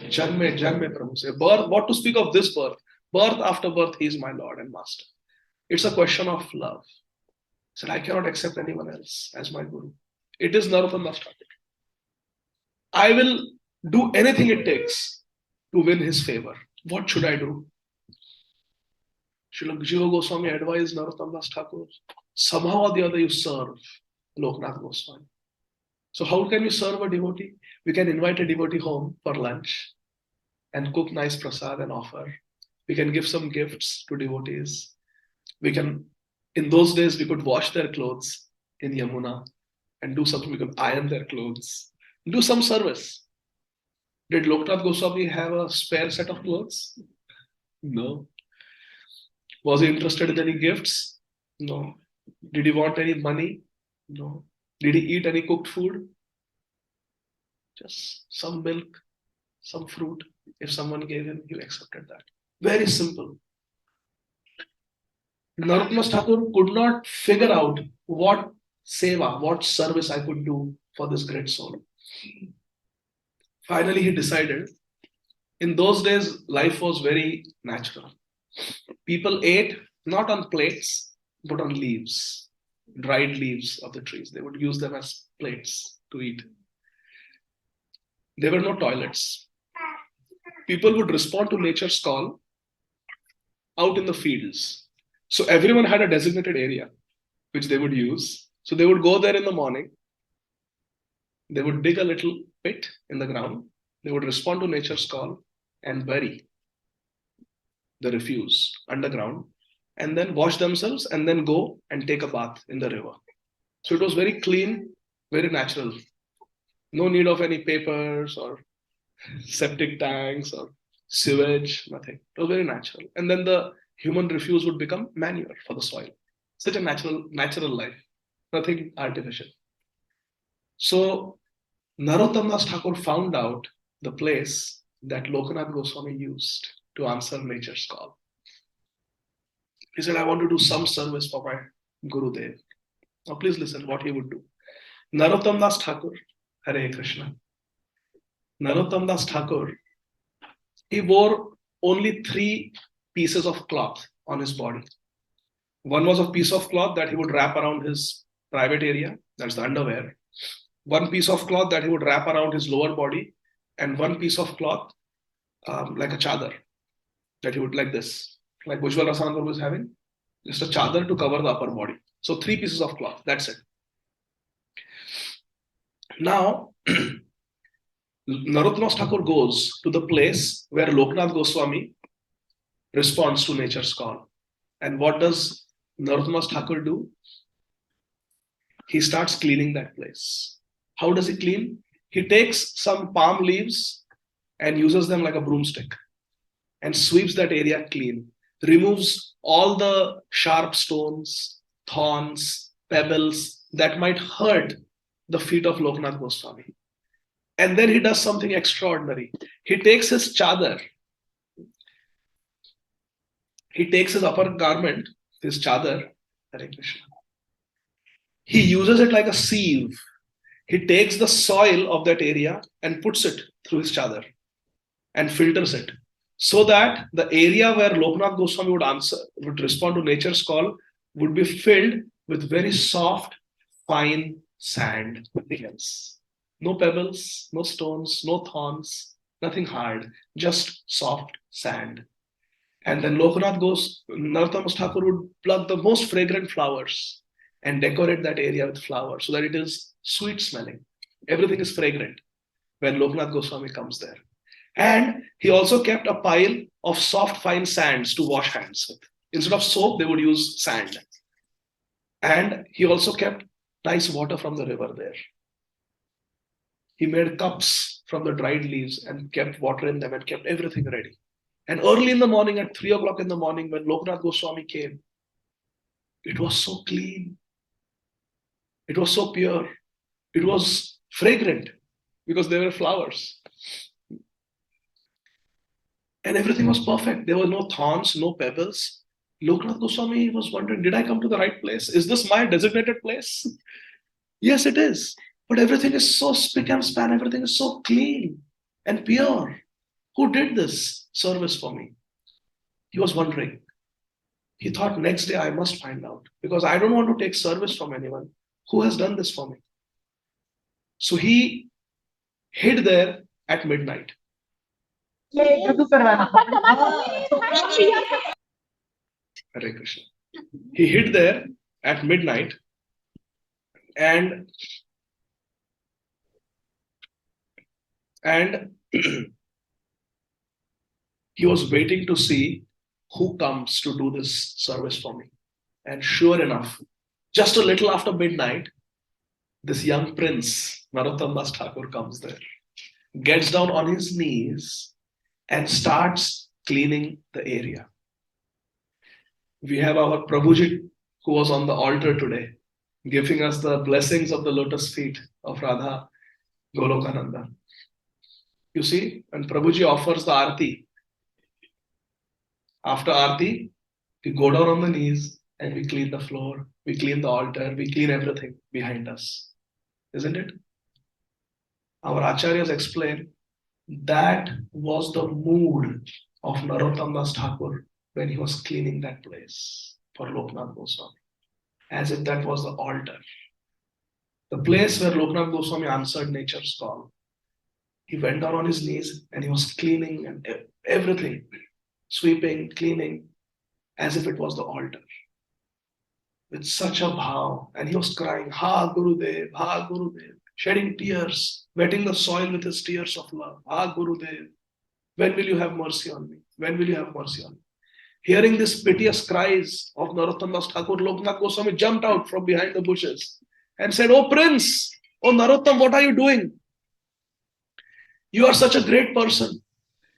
janme Prabhu se. Birth, what to speak of this birth? Birth after birth, he is my Lord and Master. It's a question of love. He said, I cannot accept anyone else as my guru. It is Narottam Das Thakur. I will do anything it takes to win his favor. What should I do? Srila Jiva Goswami advised Narottam Das Thakur, somehow or the other you serve Loknath Goswami. So how can you serve a devotee? We can invite a devotee home for lunch and cook nice prasad and offer. We can give some gifts to devotees. We can, in those days, we could wash their clothes in Yamuna and do something. We could iron their clothes, do some service. Did Loknath Goswami have a spare set of clothes? No. Was he interested in any gifts? No. Did he want any money? No. Did he eat any cooked food? Just some milk, some fruit. If someone gave him, he accepted that. Very simple. Narottam Das Thakur could not figure out what seva, what service I could do for this great soul. Finally, he decided. In those days, life was very natural. People ate, not on plates, but on leaves, dried leaves of the trees. They would use them as plates to eat. There were no toilets. People would respond to nature's call out in the fields. So everyone had a designated area which they would use. So they would go there in the morning. They would dig a little pit in the ground. They would respond to nature's call and bury the refuse underground, and then wash themselves and then go and take a bath in the river. So it was very clean, very natural. No need of any papers or septic tanks or sewage, nothing. It was very natural. And then the human refuse would become manure for the soil. Such a natural life, nothing artificial. So Narottam Das Thakur found out the place that Lokanath Goswami used to answer nature's call. He said, I want to do some service for my Gurudev. Now please listen what he would do. Narottam Das Thakur, Hare Krishna. Narottam Das Thakur, he wore only 3 pieces of cloth on his body. One was a piece of cloth that he would wrap around his private area, that's the underwear. One piece of cloth that he would wrap around his lower body, and one piece of cloth like a chadar that he would like this, like Ujjwal Rasanandar was having, just a chadar to cover the upper body. So 3 pieces of cloth, that's it. Now, Narottam Das Thakur goes to the place where Lokanath Goswami responds to nature's call. And what does Narottam Das Thakur do? He starts cleaning that place. How does he clean? He takes some palm leaves and uses them like a broomstick and sweeps that area clean, removes all the sharp stones, thorns, pebbles that might hurt the feet of Lokanath Goswami. And then he does something extraordinary. He takes his chadar, he takes his upper garment, his chadar, Hare Krishna. He uses it like a sieve. He takes the soil of that area and puts it through his chadar and filters it, so that the area where Lokanath Goswami would respond to nature's call would be filled with very soft, fine sand, nothing else. No pebbles, no stones, no thorns, nothing hard, just soft sand. And then Narottam Das Thakur would pluck the most fragrant flowers and decorate that area with flowers so that it is sweet smelling. Everything is fragrant when Lokanath Goswami comes there. And he also kept a pile of soft, fine sands to wash hands with. Instead of soap, they would use sand. And he also kept nice water from the river there. He made cups from the dried leaves and kept water in them and kept everything ready. And early in the morning, at 3 o'clock in the morning, when Lokanath Goswami came, it was so clean. It was so pure. It was fragrant because there were flowers. And everything was perfect. There were no thorns, no pebbles. Lokanath Goswami was wondering, did I come to the right place? Is this my designated place? Yes, it is. But everything is so spick and span. Everything is so clean and pure. Who did this service for me? He was wondering. He thought, next day I must find out, because I don't want to take service from anyone. Who has done this for me? So he hid there at midnight. Hare Krishna. He hid there at midnight and he was waiting to see who comes to do this service for me. And sure enough, just a little after midnight, this young prince, Narottam Das Thakur, comes there, gets down on his knees and starts cleaning the area. We have our Prabhuji who was on the altar today, giving us the blessings of the lotus feet of Radha Golokananda. You see, when Prabhuji offers the Aarti, after Aarti, we go down on the knees and we clean the floor, we clean the altar, we clean everything behind us. Isn't it? Our Acharyas explain that was the mood of Narottam Das Thakur when he was cleaning that place. for Loknath Goswami, as if that was the altar. The place where Loknath Goswami answered nature's call. He went down on his knees and he was cleaning and everything, sweeping, cleaning, as if it was the altar. With such a bhav, and he was crying, Ha Gurudev, Ha Gurudev, shedding tears, wetting the soil with his tears of love. Ha Gurudev, when will you have mercy on me? When will you have mercy on me? Hearing these piteous cries of Narottam Das Thakur, Loknath Goswami jumped out from behind the bushes and said, Oh Prince, oh Narottam, what are you doing? You are such a great person.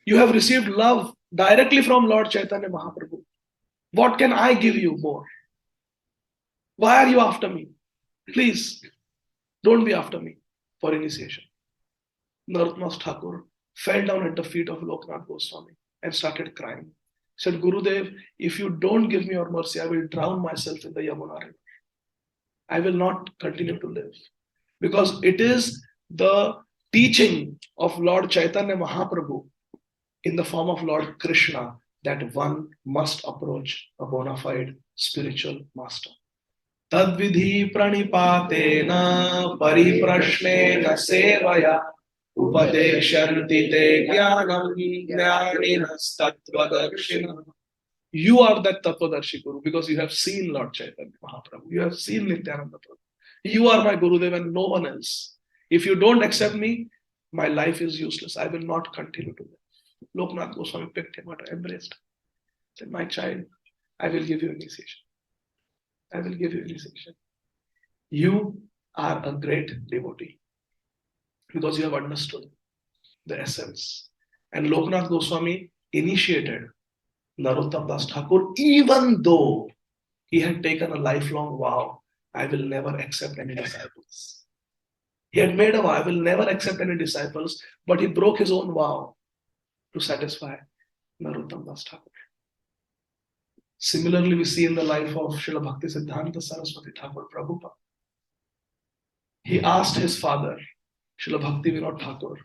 You have received love directly from Lord Chaitanya Mahaprabhu. What can I give you more? Why are you after me? Please, don't be after me for initiation. Narottam Das Thakur fell down at the feet of Loknath Goswami and started crying. He said, Gurudev, if you don't give me your mercy, I will drown myself in the Yamuna river. I will not continue to live. Because it is the teaching of Lord Chaitanya Mahaprabhu in the form of Lord Krishna that one must approach a bona fide spiritual master. Tadvidhi pranipatena pariprashnena sevaya upadeshanti te jnanam jnaninas tattvadarshina. You are that Tattvadarshi Guru because you have seen Lord Chaitanya Mahaprabhu. You have seen Nityananda Prabhu. You are my Gurudev and no one else. If you don't accept me, my life is useless. I will not continue to live. Loknath Goswami picked him up, embraced him. Said, my child, I will give you initiation. I will give you initiation. You are a great devotee because you have understood the essence. And Loknath Goswami initiated Narottam Das Thakur, even though he had taken a lifelong vow, I will never accept any disciples. He had made a vow, I will never accept any disciples, but he broke his own vow to satisfy Narottam Das Thakur. Similarly, we see in the life of Srila Bhakti Siddhanta Saraswati Thakur Prabhupada. He asked his father, Srila Bhakti Vinod Thakur,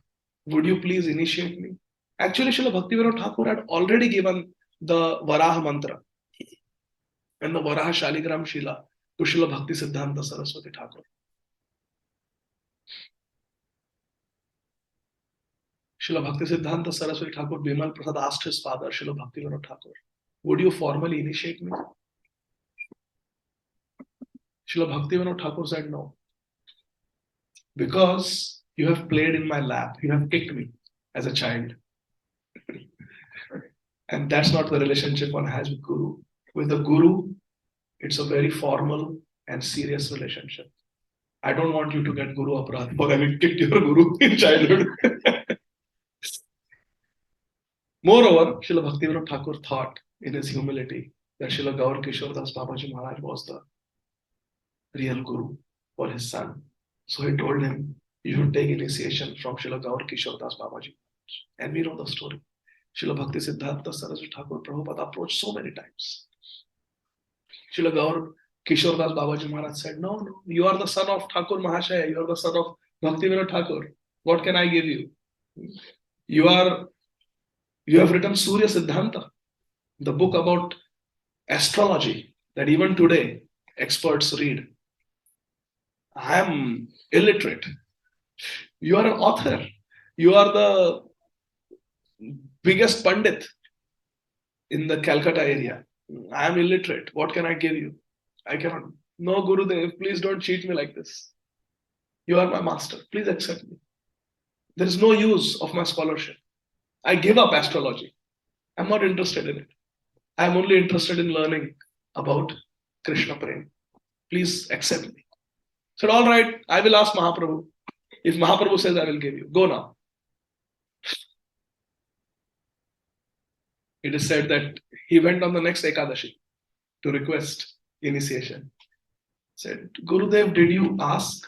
would you please initiate me? Actually, Srila Bhakti Vinod Thakur had already given the Varaha mantra and the Varaha Shaligram Shila to Srila Bhakti Siddhanta Saraswati Thakur. Srila Bhakti Siddhanta Saraswati Thakur Bimal Prasad asked his father, Srila Bhakti Vinod Thakur, would you formally initiate me? Srila Bhakti Vinod Thakur said no. Because you have played in my lap, you have kicked me as a child. And that's not the relationship one has with Guru. With the Guru, it's a very formal and serious relationship. I don't want you to get Guru Aparadh for having kicked your Guru in childhood. Moreover, Srila Bhaktivinoda Thakur thought in his humility that Srila Gaur Kishore Das Babaji Maharaj was the real Guru for his son. So he told him, you should take initiation from Srila Gaur Kishore Das Babaji. And we know the story. Srila Bhakti Siddhanta Saraswati Thakur Prabhupada approached so many times. Srila Gaur Kishore Das Babaji Maharaj said, no, you are the son of Thakur Mahashaya, you are the son of Bhaktivinoda Thakur. What can I give you? You have written Surya Siddhanta, the book about astrology that even today experts read. I am illiterate. You are an author. You are the biggest Pandit in the Calcutta area. I am illiterate. What can I give you? I cannot. No, Gurudev, please don't cheat me like this. You are my master. Please accept me. There is no use of my scholarship. I give up astrology. I'm not interested in it. I'm only interested in learning about Krishna Prem. Please accept me. I said, all right, I will ask Mahaprabhu. If Mahaprabhu says, I will give you. Go now. It is said that he went on the next Ekadashi to request initiation. Said, Gurudev, did you ask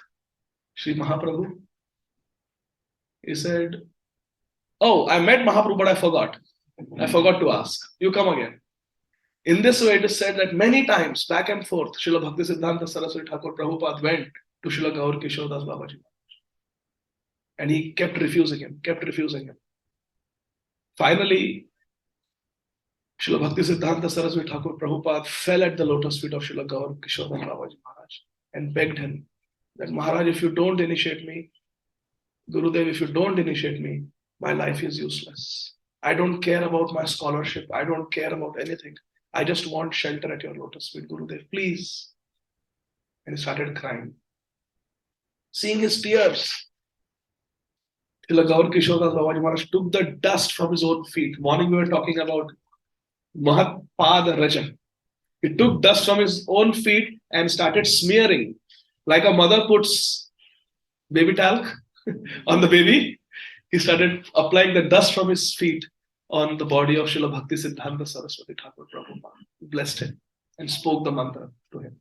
Sri Mahaprabhu? He said, oh, I met Mahaprabhu, but I forgot. I forgot to ask. You come again. In this way, it is said that many times, back and forth, Srila Bhakti Siddhanta Saraswati Thakur Prabhupada went to Srila Gaur Kishore Das Babaji. And he kept refusing him. Finally, Srila Bhakti Siddhanta Saraswati Thakur Prabhupada fell at the lotus feet of Srila Gaur Kishore Das Babaji Maharaj and begged him that, Maharaj, if you don't initiate me, Gurudev, if you don't initiate me, my life is useless. I don't care about my scholarship. I don't care about anything. I just want shelter at your lotus feet, Gurudev, please. And he started crying. Seeing his tears, Srila Gaur Kishore Das Babaji Maharaj took the dust from his own feet. Morning we were talking about Mahatpada Raja. He took dust from his own feet and started smearing, like a mother puts baby talc on the baby. He started applying the dust from his feet on the body of Srila Bhakti Siddhanta Saraswati Thakur Prabhupada. He blessed him and spoke the mantra to him.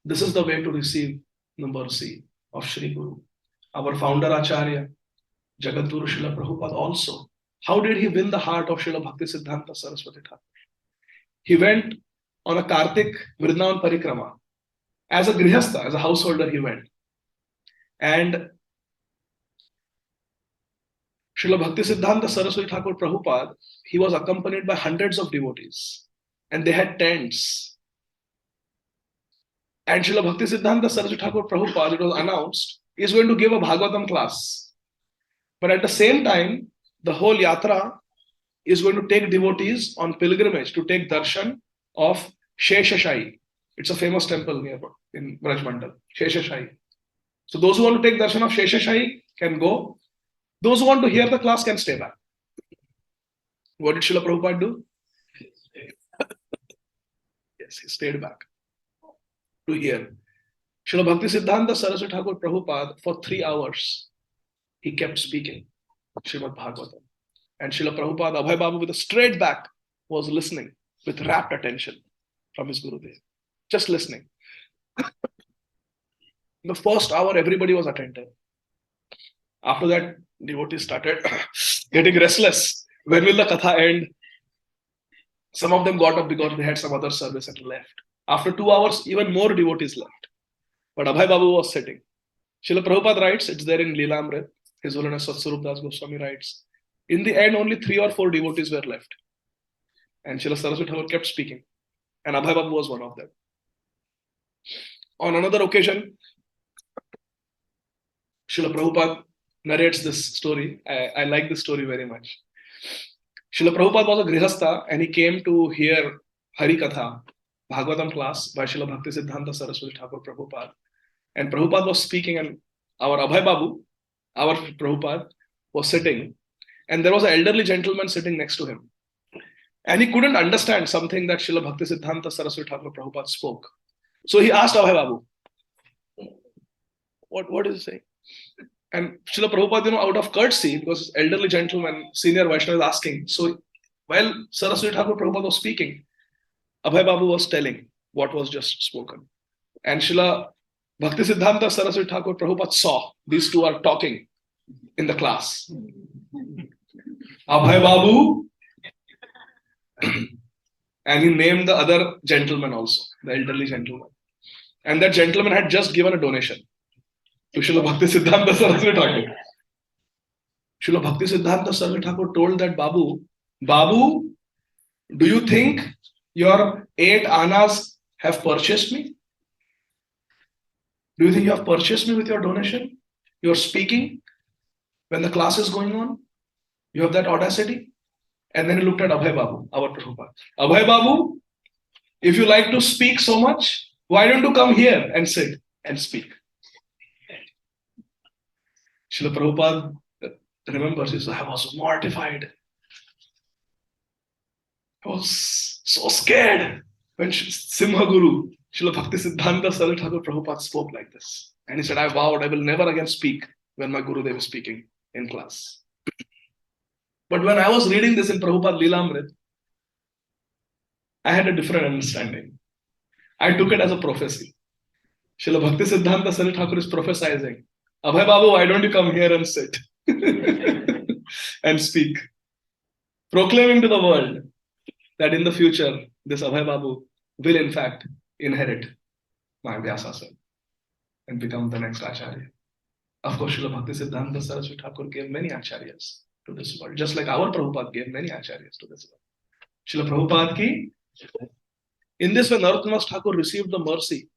This is the way to receive the mercy of Shri Guru. Our founder Acharya, Jagadguru Srila Prabhupada also. How did he win the heart of Srila Bhakti Siddhanta Saraswati Thakur? He went on a Kartik Vrindavan Parikrama. As a grihastha, as a householder, he went. And Srila Bhakti Siddhanta Saraswati Thakur Prabhupada, he was accompanied by hundreds of devotees. And they had tents. And Srila Bhakti Siddhanta Saraswati Thakur Prabhupada, it was announced, is going to give a Bhagavatam class. But at the same time, the whole yatra is going to take devotees on pilgrimage to take darshan of Sheshashai. It's a famous temple near in Brajmandal, Sheshashai. So those who want to take darshan of Sheshashai can go. Those who want to hear the class can stay back. What did Srila Prabhupada do? Yes, he stayed back to hear. Srila Bhakti Siddhanta Saraswati Thakur Prabhupada, for 3 hours, he kept speaking Srimad Bhagavatam. And Srila Prabhupada, Abhay Babu, with a straight back, was listening with rapt attention from his Gurudev. Just listening. In the first hour, everybody was attentive. After that, devotees started getting restless. When will the katha end? Some of them got up because they had some other service and left. After 2 hours, even more devotees left. But Abhay Babu was sitting. Srila Prabhupada writes, it's there in Leelamrit. His Holiness Satswarup Das Goswami writes, in the end, only 3 or 4 devotees were left. And Srila Saraswati Thakur kept speaking. And Abhay Babu was one of them. On another occasion, Srila Prabhupada narrates this story. I like this story very much. Srila Prabhupada was a grihastha and he came to hear Hari Katha, Bhagavatam class by Srila Bhakti Siddhanta Saraswati Thakur Prabhupada. And Prabhupada was speaking and our Abhay Babu, our Prabhupada, was sitting and there was an elderly gentleman sitting next to him. And he couldn't understand something that Srila Bhakti Siddhanta Saraswati Thakur Prabhupada spoke. So he asked Abhay Babu, what is he saying? And Srila Prabhupada, out of courtesy, because elderly gentleman, senior Vaishnava is asking. So while Saraswati Thakur Prabhupada was speaking, Abhay Babu was telling what was just spoken. And Srila Bhakti Siddhanta Saraswati Thakur Prabhupada saw these two are talking in the class. Abhay Babu, and he named the other gentleman also, the elderly gentleman. And that gentleman had just given a donation to Srila Bhakti Siddhanta Saraswati Thakur. Srila Bhakti Siddhanta Saraswati Thakur told that Babu, do you think your 8 annas have purchased me? Do you think you have purchased me with your donation? You're speaking when the class is going on. You have that audacity. And then he looked at Abhay Babu, our Prabhupada. Abhay Babu, if you like to speak so much, why don't you come here and sit and speak? Srila Prabhupada remembers, he said, I was mortified. I was so scared when Simha Guru, Srila Bhakti Siddhanta Saraswati Thakur Prabhupada spoke like this. And he said, I vowed I will never again speak when my Gurudev is speaking in class. But when I was reading this in Prabhupada Leelamrit, I had a different understanding. I took it as a prophecy. Srila Bhakti Siddhanta Saraswati Thakur is prophesying, Abhay Babu, why don't you come here and sit and speak? Proclaiming to the world that in the future, this Abhay Babu will in fact inherit my Vyasasana and become the next Acharya. Of course, Srila Bhakti Siddhanta Saraswati Thakur gave many Acharyas. to this world, just like our Prabhupada gave many acharyas to this world. Srila Prabhupada ki. In this way, Narottam Das Thakur received the mercy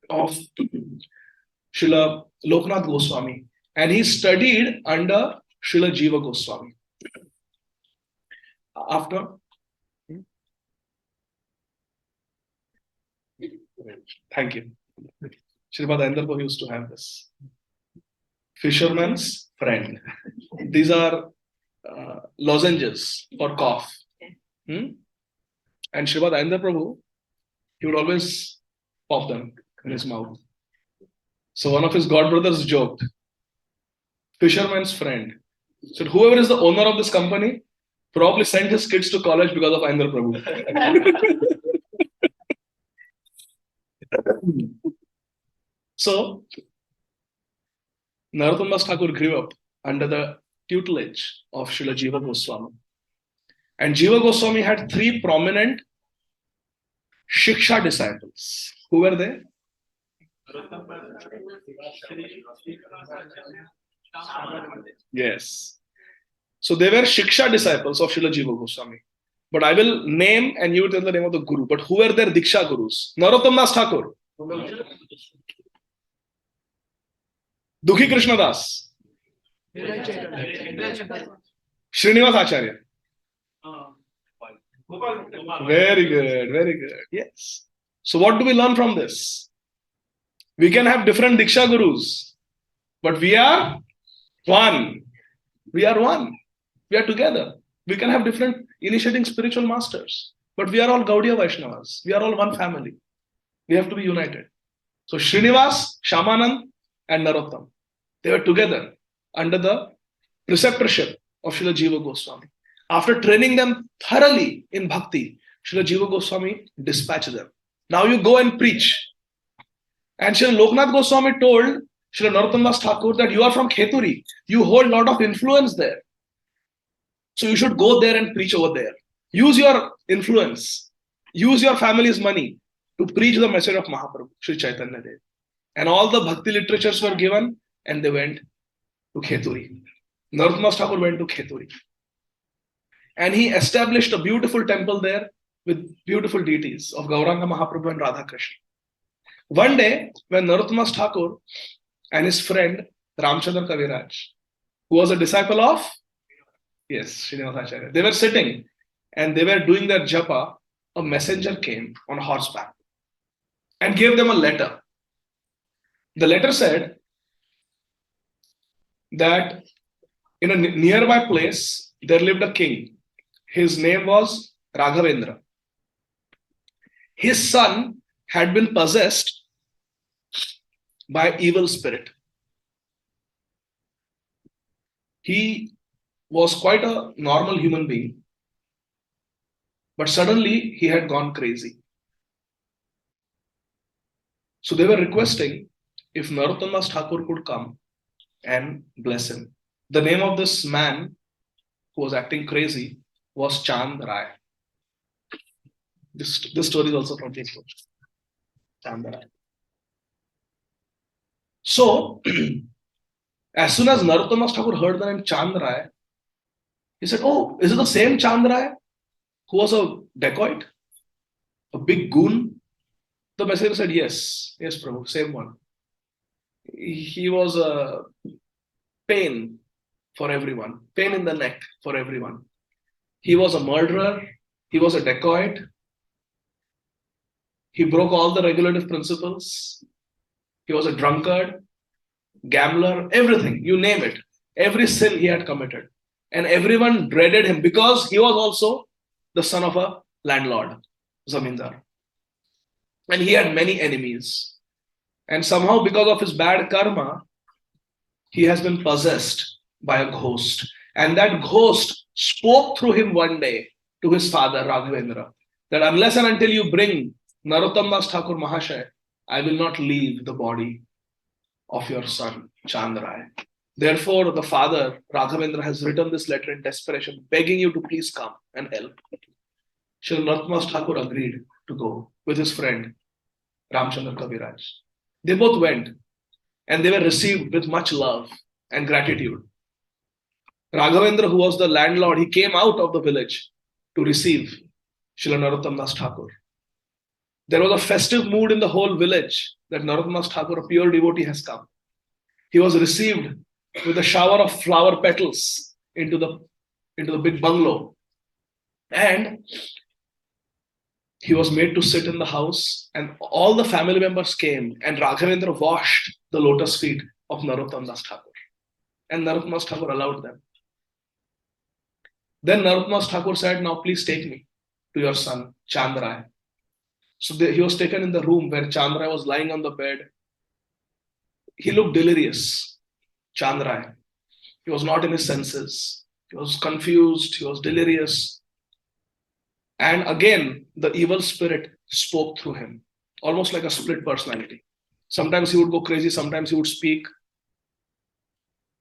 of Srila Loknath Goswami, and he studied under Srila Jiva Goswami. After thank you. Sripad Endarpo used to have this. Fisherman's friend. These are lozenges for cough. And Sripad Ayandar Prabhu, he would always pop them in his mouth. So one of his godbrothers joked, fisherman's friend. So whoever is the owner of this company probably sent his kids to college because of Ayandar Prabhu. So Narottam Das Thakur grew up under the tutelage of Srila Jiva Goswami. And Jiva Goswami had three prominent Shiksha disciples. Who were they? Yes. So they were Shiksha disciples of Srila Jiva Goswami. But I will name and you will tell the name of the Guru. But who were their Diksha Gurus? Narottam Das Thakur. Dukhi Krishna Das. Srinivas Acharya. Very good, very good. Yes. So what do we learn from this? We can have different Diksha Gurus, but we are one. We are one. We are together. We can have different initiating spiritual masters, but we are all Gaudiya Vaishnavas. We are all one family. We have to be united. So Srinivas, Shamanand, and Narottam, they were together under the preceptorship of Srila Jiva Goswami. After training them thoroughly in bhakti, Srila Jiva Goswami dispatched them. Now you go and preach. And Srila Loknath Goswami told Srila Narottam Das Thakur that you are from Kheturi. You hold a lot of influence there. So you should go there and preach over there. Use your influence. Use your family's money to preach the message of Mahaprabhu, Sri Chaitanya Dev. And all the bhakti literatures were given and they went to Kheturi. Narottam Das Thakur went to Kheturi. And he established a beautiful temple there with beautiful deities of Gauranga Mahaprabhu and Radha Krishna. One day, when Narottam Das Thakur and his friend Ramchandra Kaviraj, who was a disciple of, yes, Srinivas Acharya, they were sitting and they were doing their japa, a messenger came on horseback and gave them a letter. The letter said that in a nearby place, there lived a king. His name was Raghavendra. His son had been possessed by evil spirit. He was quite a normal human being, but suddenly he had gone crazy. So they were requesting if Narottam Das Thakur could come and bless him. The name of this man who was acting crazy was Chand Rai. This story is also from Discourse. Chand Rai. So, as soon as Narottam Das Thakur heard the name Chand Rai, he said, "Oh, is it the same Chand Rai who was a dacoit, a big goon?" The messenger said, "Yes, yes, Prabhu, same one. He was a pain for everyone, pain in the neck for everyone. He was a murderer, he was a dacoit, he broke all the regulative principles, he was a drunkard, gambler, everything, you name it. Every sin he had committed. And everyone dreaded him because he was also the son of a landlord, zamindar. And he had many enemies. And somehow because of his bad karma, he has been possessed by a ghost. And that ghost spoke through him one day to his father, Raghavendra, that unless and until you bring Narottam Das Thakur Mahashay, I will not leave the body of your son, Chand Rai. Therefore, the father, Raghavendra, has written this letter in desperation, begging you to please come and help. Srila Narottam Das Thakur agreed to go with his friend, Ramchandra Kaviraj. They both went and they were received with much love and gratitude. Raghavendra, who was the landlord, he came out of the village to receive Srila Narottam Das Thakur. There was a festive mood in the whole village that Narottam Das Thakur, a pure devotee, has come. He was received with a shower of flower petals into the big bungalow. And he was made to sit in the house, and all the family members came, and Raghavendra washed the lotus feet of Narottam Das Thakur. And Narottam Das Thakur allowed them. Then Narottam Das Thakur said, now please take me to your son, Chandrai. So he was taken in the room where Chandrai was lying on the bed. He looked delirious, Chandrai. He was not in his senses. He was confused. He was delirious. And again, the evil spirit spoke through him, almost like a split personality. Sometimes he would go crazy, sometimes he would speak.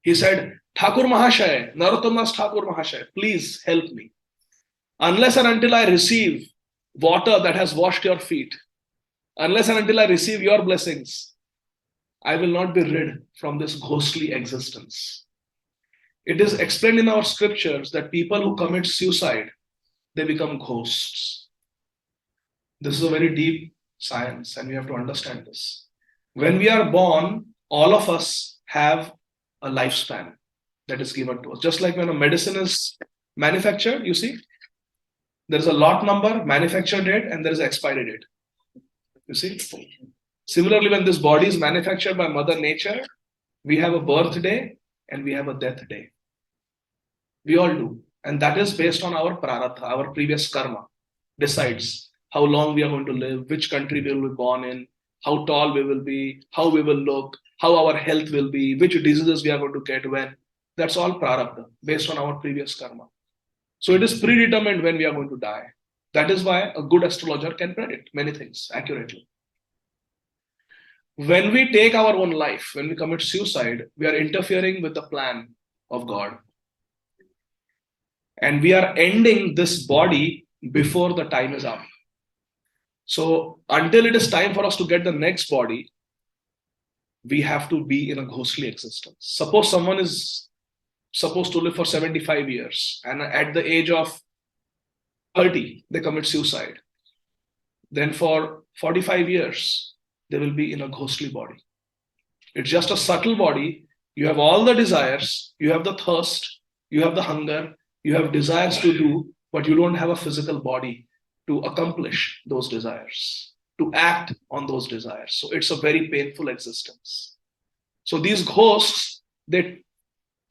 He said, Thakur Mahashaya, Narottam Das Thakur Mahashaya, please help me. Unless and until I receive water that has washed your feet, unless and until I receive your blessings, I will not be rid from this ghostly existence. It is explained in our scriptures that people who commit suicide, they become ghosts. This is a very deep science, and we have to understand this. When we are born, all of us have a lifespan that is given to us. Just like when a medicine is manufactured, you see, there is a lot number, manufacture date, and there is an expiry date. You see? Similarly, when this body is manufactured by Mother Nature, we have a birthday and we have a death day. We all do. And that is based on our prarabdha, our previous karma. Decides how long we are going to live, which country we will be born in, how tall we will be, how we will look, how our health will be, which diseases we are going to get when. That's all prarabdha, based on our previous karma. So it is predetermined when we are going to die. That is why a good astrologer can predict many things accurately. When we take our own life, when we commit suicide, we are interfering with the plan of God. And we are ending this body before the time is up. So until it is time for us to get the next body, we have to be in a ghostly existence. Suppose someone is supposed to live for 75 years and at the age of 30, they commit suicide. Then for 45 years, they will be in a ghostly body. It's just a subtle body. You have all the desires, you have the thirst, you have the hunger, you have desires to do, but you don't have a physical body to accomplish those desires, to act on those desires. So it's a very painful existence. So these ghosts, they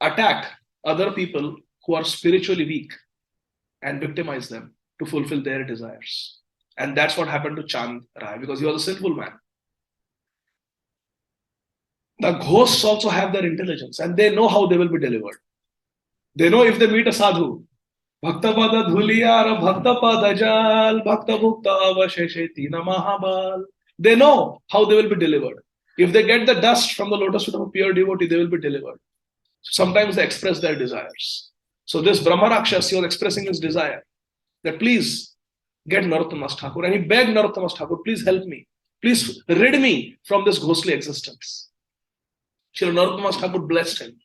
attack other people who are spiritually weak and victimize them to fulfill their desires. And that's what happened to Chandrai, because he was a sinful man. The ghosts also have their intelligence and they know how they will be delivered. They know if they meet a sadhu, Bhakta pada dhuliyar, Bhakta pada jal, Bhakta bhukta avashesheti namahabal. They know how they will be delivered. If they get the dust from the lotus feet of a pure devotee, they will be delivered. Sometimes they express their desires. So this Brahma Rakshas, he was expressing his desire that please get Narottam Das Thakur. And he begged Narottam Das Thakur, please help me. Please rid me from this ghostly existence. Srila Narottam Das Thakur blessed him.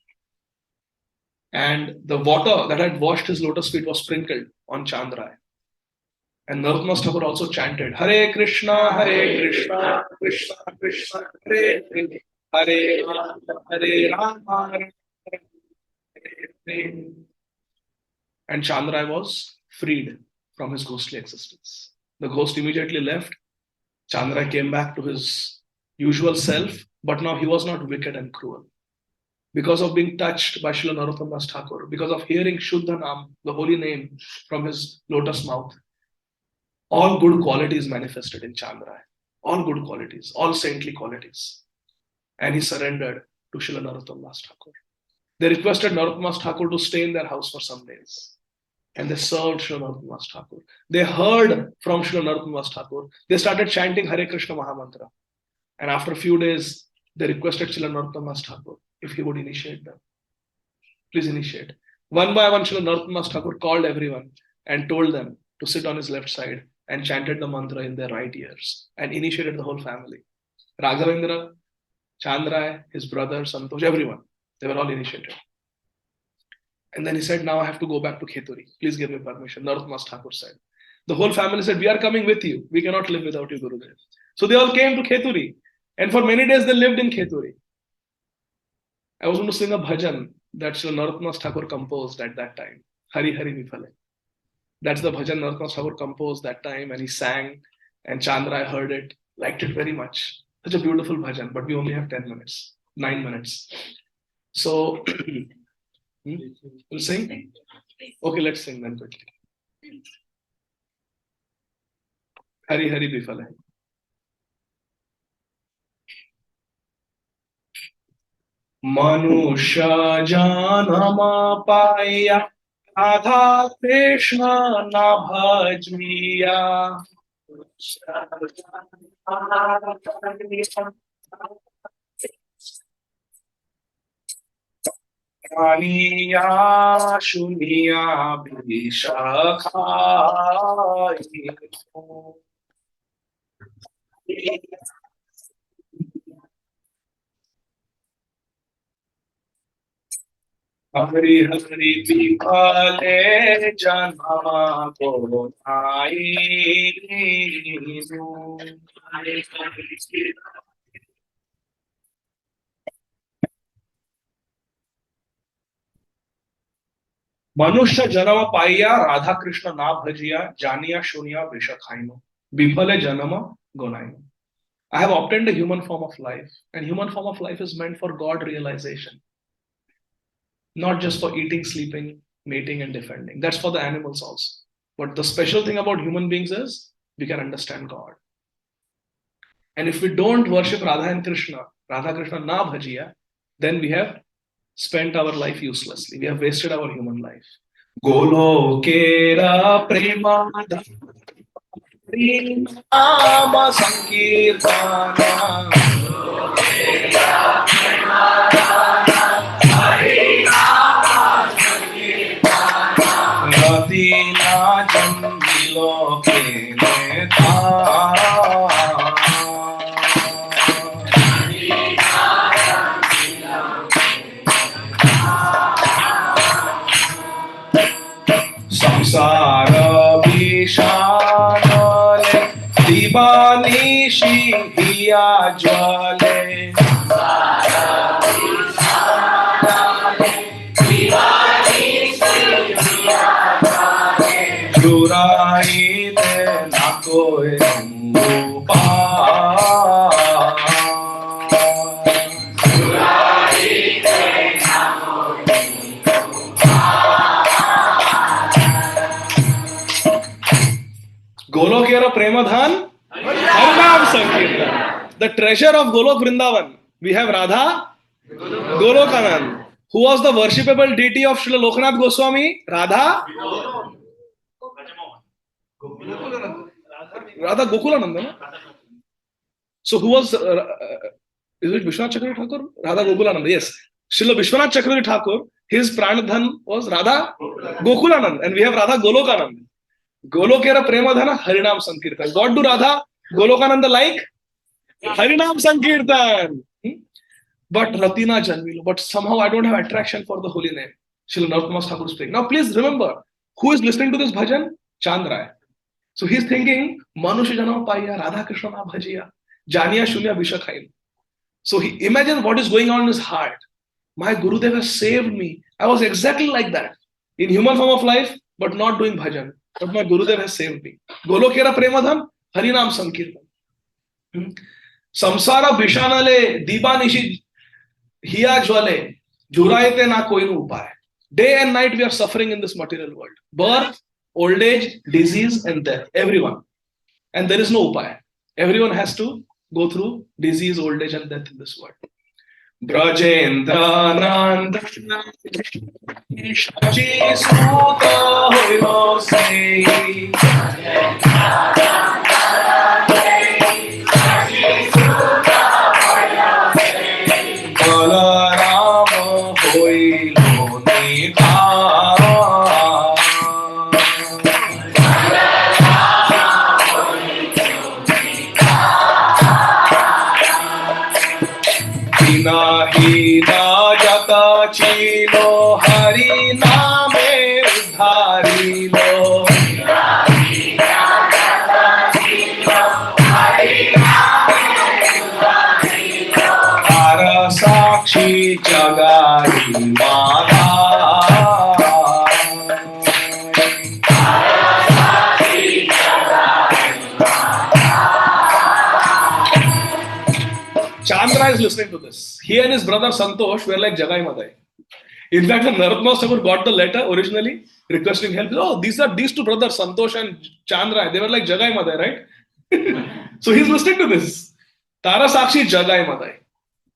And the water that had washed his lotus feet was sprinkled on Chandrai. And Narottam Das Thakur also chanted, Hare Krishna, Krishna Krishna, Hare Hare Rama, Hare Rama. And Chandrai was freed from his ghostly existence. The ghost immediately left. Chandrai came back to his usual self, but now he was not wicked and cruel. Because of being touched by Srila Narottam Das Thakur, because of hearing Shuddha Nam, the holy name, from his lotus mouth, all good qualities manifested in Chandrai. All good qualities, all saintly qualities. And he surrendered to Srila Narottam Das Thakur. They requested Narottam Das Thakur to stay in their house for some days. And they served Srila Narottam Das Thakur. They heard from Srila Narottam Das Thakur. They started chanting Hare Krishna Mahamantra. And after a few days, they requested Srila Narottam Das Thakur if he would initiate them. Please initiate. One by one, Srila Narottam Das Thakur called everyone and told them to sit on his left side and chanted the mantra in their right ears and initiated the whole family. Raghavendra, Chandrai, his brother, Santosh, everyone. They were all initiated. And then he said, now I have to go back to Kheturi. Please give me permission. Narottam Das Thakur said. The whole family said, we are coming with you. We cannot live without you, Gurudev. So they all came to Kheturi. And for many days they lived in Kheturi. I was going to sing a bhajan that Srila Narottam Das Thakur composed at that time. Hari Hari Vifale. That's the bhajan Narottam Das Thakur composed that time, and he sang, and Chandra heard it, liked it very much. Such a beautiful bhajan, but we only have 10 minutes, 9 minutes. So, we'll sing? Okay, let's sing then quickly. Hari Hari Vifale. Manusha janama paya Radha Krishna na bhajmiya. Praniya shuniya bhishakhai. Hari Hari Vifale janama ko nai. Manusha janama paiya Radha Krishna na bhajiya janiya shunya vishakhaino. Vifale janama gonaino. I have obtained a human form of life, and human form of life is meant for God realization. Not just for eating, sleeping, mating, and defending. That's for the animals also. But the special thing about human beings is we can understand God. And if we don't worship Radha and Krishna, Radha Krishna na bhajiya, then we have spent our life uselessly. We have wasted our human life. Golokera prema nama sankirtana. Radina Jamilo Keneta. Samsara Vishanale Dibanishi Hiya Jwale. Jurai de na koi upa. Jurai de na Golokera Premadhan Harinam Sankirtan. The treasure of Golok Vrindavan. We have Radha Golokanand. Who was the worshipable deity of Srila Lokanath Goswami? Radha Gokulananda. So who was is it Vishwanath Chakravarti Thakur? Radha Gokulananda. Yes. Srila Vishwanath Chakravarti Thakur, his pranadhan was Radha Gokulananda, and we have Radha Golokananda. Golokera Premadhana Harinam Sankirtan. God do Radha Golokananda like Harinam Sankirtan. But Ratina Janvilo. But somehow I don't have attraction for the holy name. Srila Narottam Das Thakur is praying. Now please remember, who is listening to this bhajan? Chandra. So he's thinking, Manusha Janama Paiya, Radha Krishna na bhajiya, Janiya Shunya Vishakhain. So he imagine what is going on in his heart. My Gurudev has saved me. I was exactly like that. In human form of life, but not doing bhajan. But my Gurudev has saved me. Golokera Premadhan, Harinam Sankirtan. Samsara Bishanale, Dibanishi Hiya Jwale, Juraite na koi nu upay. Day and night we are suffering in this material world. Birth, old age, disease, and death. Everyone. And there is no upay. Everyone has to go through disease, old age, and death in this world. Brajendra Nanda Shachi Suta Hoyo Sei. Balarama Hoilo Nitha. Hina Jata Chilo Harina Srila Tara Sakshi Jagari Mata Chandra is listening to this. He and his brother Santosh were like Jagai Madai. In fact, when Narottam Das Thakur got the letter originally requesting help, oh, these two brothers, Santosh and Chandra, they were like Jagai Madai, right? So he's listening to this. Tara Sakshi Jagai Madai.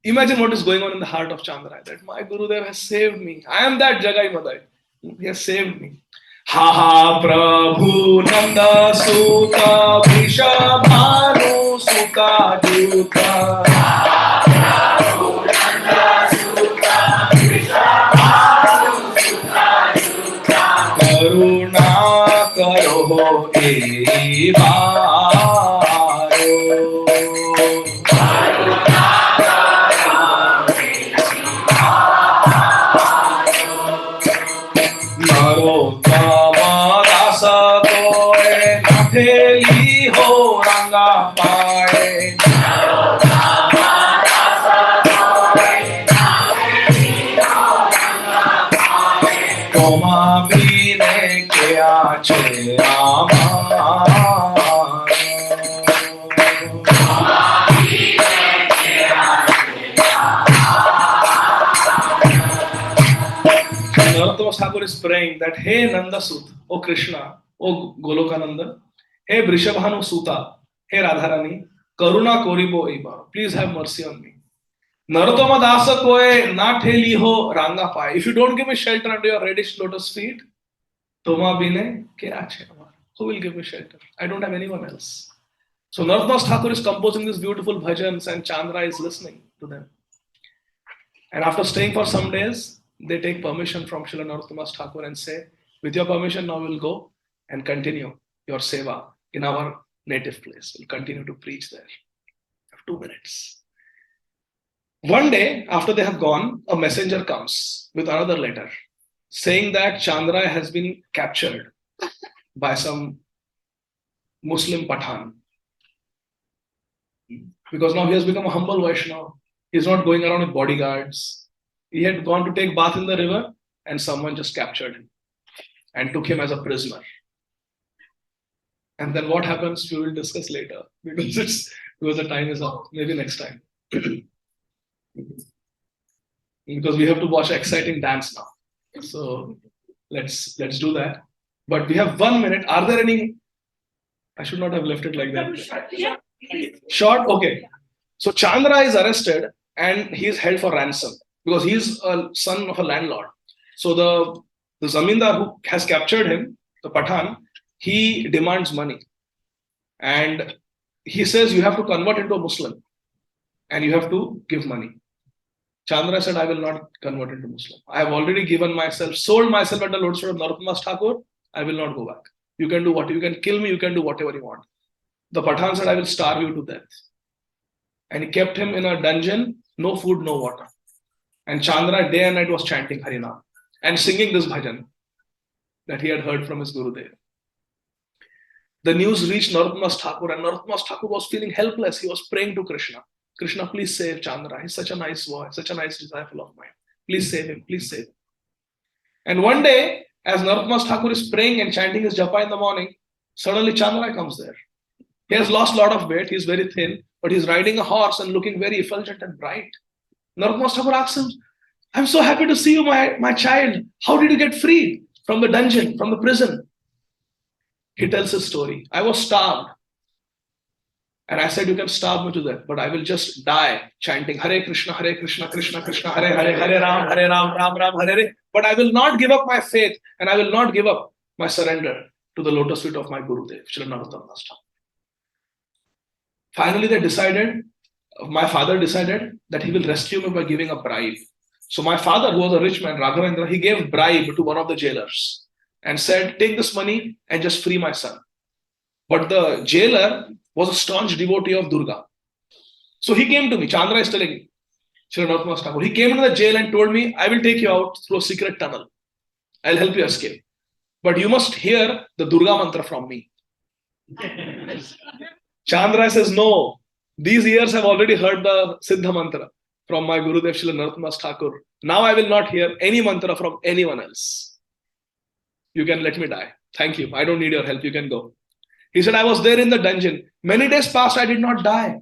Imagine what is going on in the heart of Chandra. That my Gurudev has saved me. I am that Jagai Madai. He has saved me. Ha ha Prabhu Nanda Suta Vishabhanu Suta Juta. Karuna karo e baro. Narottam Das Thakur natheli ho ranga pae. Toma bine kya che amar. Narottam Das Thakur is praying that, hey Nanda Sut, O Krishna, O Goloka Nanda, hey Vrishabhanu Suta, hey Radharani, Karuna Koribo Iba, please have mercy on me. Narottam Das Koe na theli ho ranga pae. If you don't give me shelter under your reddish lotus feet, Toma bine kya che amar. Who will give me shelter? I don't have anyone else. So Narottam Das Thakur is composing these beautiful bhajans and Chandra is listening to them. And after staying for some days, they take permission from Srila Narottam Das Thakur and say, with your permission, now we'll go and continue your seva in our native place. We'll continue to preach there. I have 2 minutes. One day, after they have gone, a messenger comes with another letter saying that Chandra has been captured by some Muslim Pathan. Because now he has become a humble Vaishnava. He's not going around with bodyguards. He had gone to take bath in the river and someone just captured him and took him as a prisoner. And then what happens, we will discuss later because the time is up. Maybe next time. Because we have to watch exciting dance now. So let's do that. But we have 1 minute. Are there any? I should not have left it like that. Short? Okay. So Chandra is arrested and he is held for ransom because he is a son of a landlord. So the zamindar who has captured him, the Pathan, he demands money. And he says you have to convert into a Muslim and you have to give money. Chandra said, I will not convert into Muslim. I have already given myself, sold myself at the Lotus Feet of Narottam Das Thakur. I will not go back. You can do what you can kill me, you can do whatever you want. The Pathan said, I will starve you to death. And he kept him in a dungeon, no food, no water. And Chandra day and night was chanting Harinam and singing this bhajan that he had heard from his Gurudev. The news reached Narottam Das Thakur and Narottam Das Thakur was feeling helpless. He was praying to Krishna. Krishna, please save Chandra. He's such a nice boy, such a nice disciple of mine. Please save him, please save him. And one day, as Narottam Das Thakur is praying and chanting his japa in the morning, suddenly Chandra comes there. He has lost a lot of weight, he's very thin, but he's riding a horse and looking very effulgent and bright. Narottam Das Thakur asks him, I'm so happy to see you, my child. How did you get free from the dungeon, from the prison? He tells his story. I was starved. And I said, you can starve me to death, but I will just die chanting Hare Krishna, Krishna Krishna, Hare Hare, Hare Ram, Ram Ram, Hare Hare. But I will not give up my faith and I will not give up my surrender to the lotus feet of my Gurudev, Srila Narottam Das Thakur. Finally, my father decided that he will rescue me by giving a bribe. So my father, who was a rich man, Raghavendra, he gave bribe to one of the jailers and said, take this money and just free my son. But the jailer was a staunch devotee of Durga. So he came to me, Chandra is telling me, Srila Narottam Das Thakur. He came into the jail and told me, I will take you out through a secret tunnel. I'll help you escape. but you must hear the Durga mantra from me. Chand Rai says, no, these ears have already heard the Siddha mantra from my Gurudev Srila Narottam Das Thakur. Now I will not hear any mantra from anyone else. You can let me die. Thank you. I don't need your help. You can go. He said, I was there in the dungeon. Many days passed, I did not die.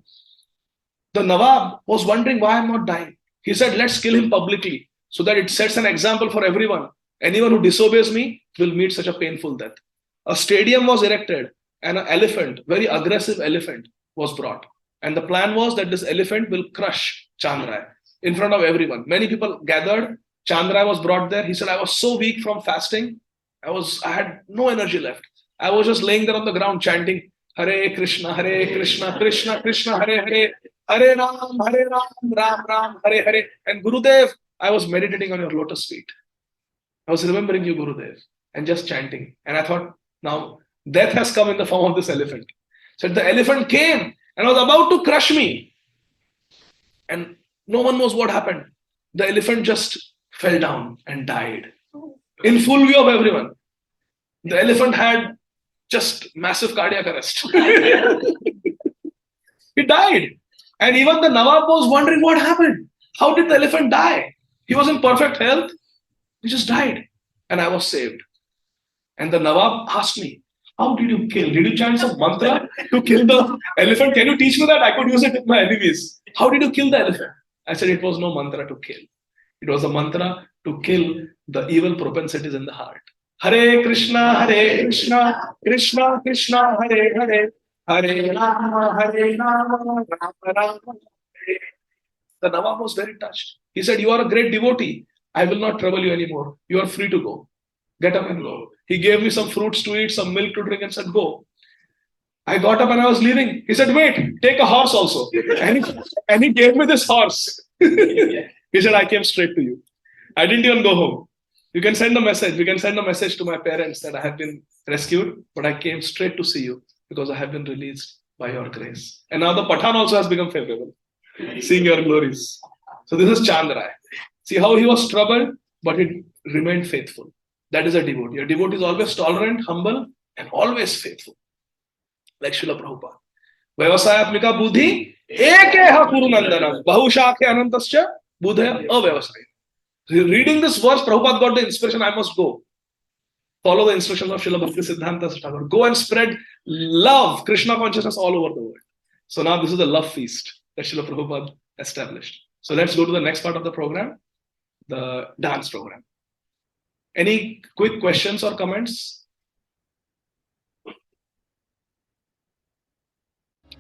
The Nawab was wondering why I'm not dying. He said, let's kill him publicly so that it sets an example for everyone. Anyone who disobeys me will meet such a painful death. A stadium was erected and an elephant, very aggressive elephant, was brought. And the plan was that this elephant will crush Chand Rai in front of everyone. Many people gathered. Chand Rai was brought there. He said, I was so weak from fasting. I had no energy left. I was just laying there on the ground chanting, Hare Krishna, Krishna Krishna, Hare Hare, Hare Ram, Ram Ram, Hare Hare. And Gurudev, I was meditating on your lotus feet. I was remembering you, Gurudev, and just chanting. And I thought, now death has come in the form of this elephant. So the elephant came and was about to crush me. And no one knows what happened. The elephant just fell down and died in full view of everyone. The elephant had just massive cardiac arrest. He died. And even the Nawab was wondering what happened. How did the elephant die? He was in perfect health. He just died. And I was saved. And the Nawab asked me, how did you kill? Did you chant some mantra to kill the elephant? Can you teach me that? I could use it with my enemies. How did you kill the elephant? I said, it was no mantra to kill. It was a mantra to kill the evil propensities in the heart. Hare Krishna, Krishna Krishna, Hare Hare, Hare Rama, Rama, Rama, Hare. The Nawab was very touched. He said, you are a great devotee. I will not trouble you anymore. You are free to go. Get up and go. He gave me some fruits to eat, some milk to drink, and said, go. I got up and I was leaving. He said, wait, take a horse also. And he gave me this horse. He said, I came straight to you. I didn't even go home. You can send a message. We can send a message to my parents that I have been rescued, but I came straight to see you because I have been released by your grace. And now the Pathan also has become favorable, seeing your glories. So this is Chand Rai. See how he was troubled, but he remained faithful. That is a devotee. A devotee is always tolerant, humble, and always faithful. Like Srila Prabhupada. Vyavasayatmika buddhi ekeha kuru nandanam bahushakhe anantascha buddhaya avyavasaya. Reading this verse, Prabhupada got the inspiration, I must go. Follow the instructions of Srila Bhakti Siddhanta Thakur. Go and spread love, Krishna consciousness all over the world. So now this is the love feast that Srila Prabhupada established. So let's go to the next part of the program, the dance program. Any quick questions or comments?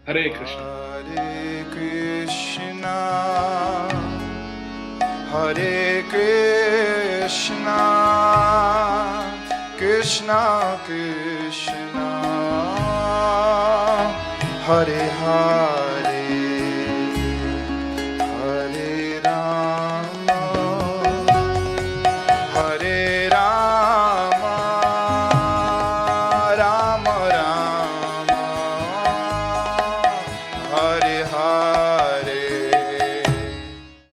Hare Krishna. Hare Krishna. Hare Krishna, Krishna Krishna, Hare Hare.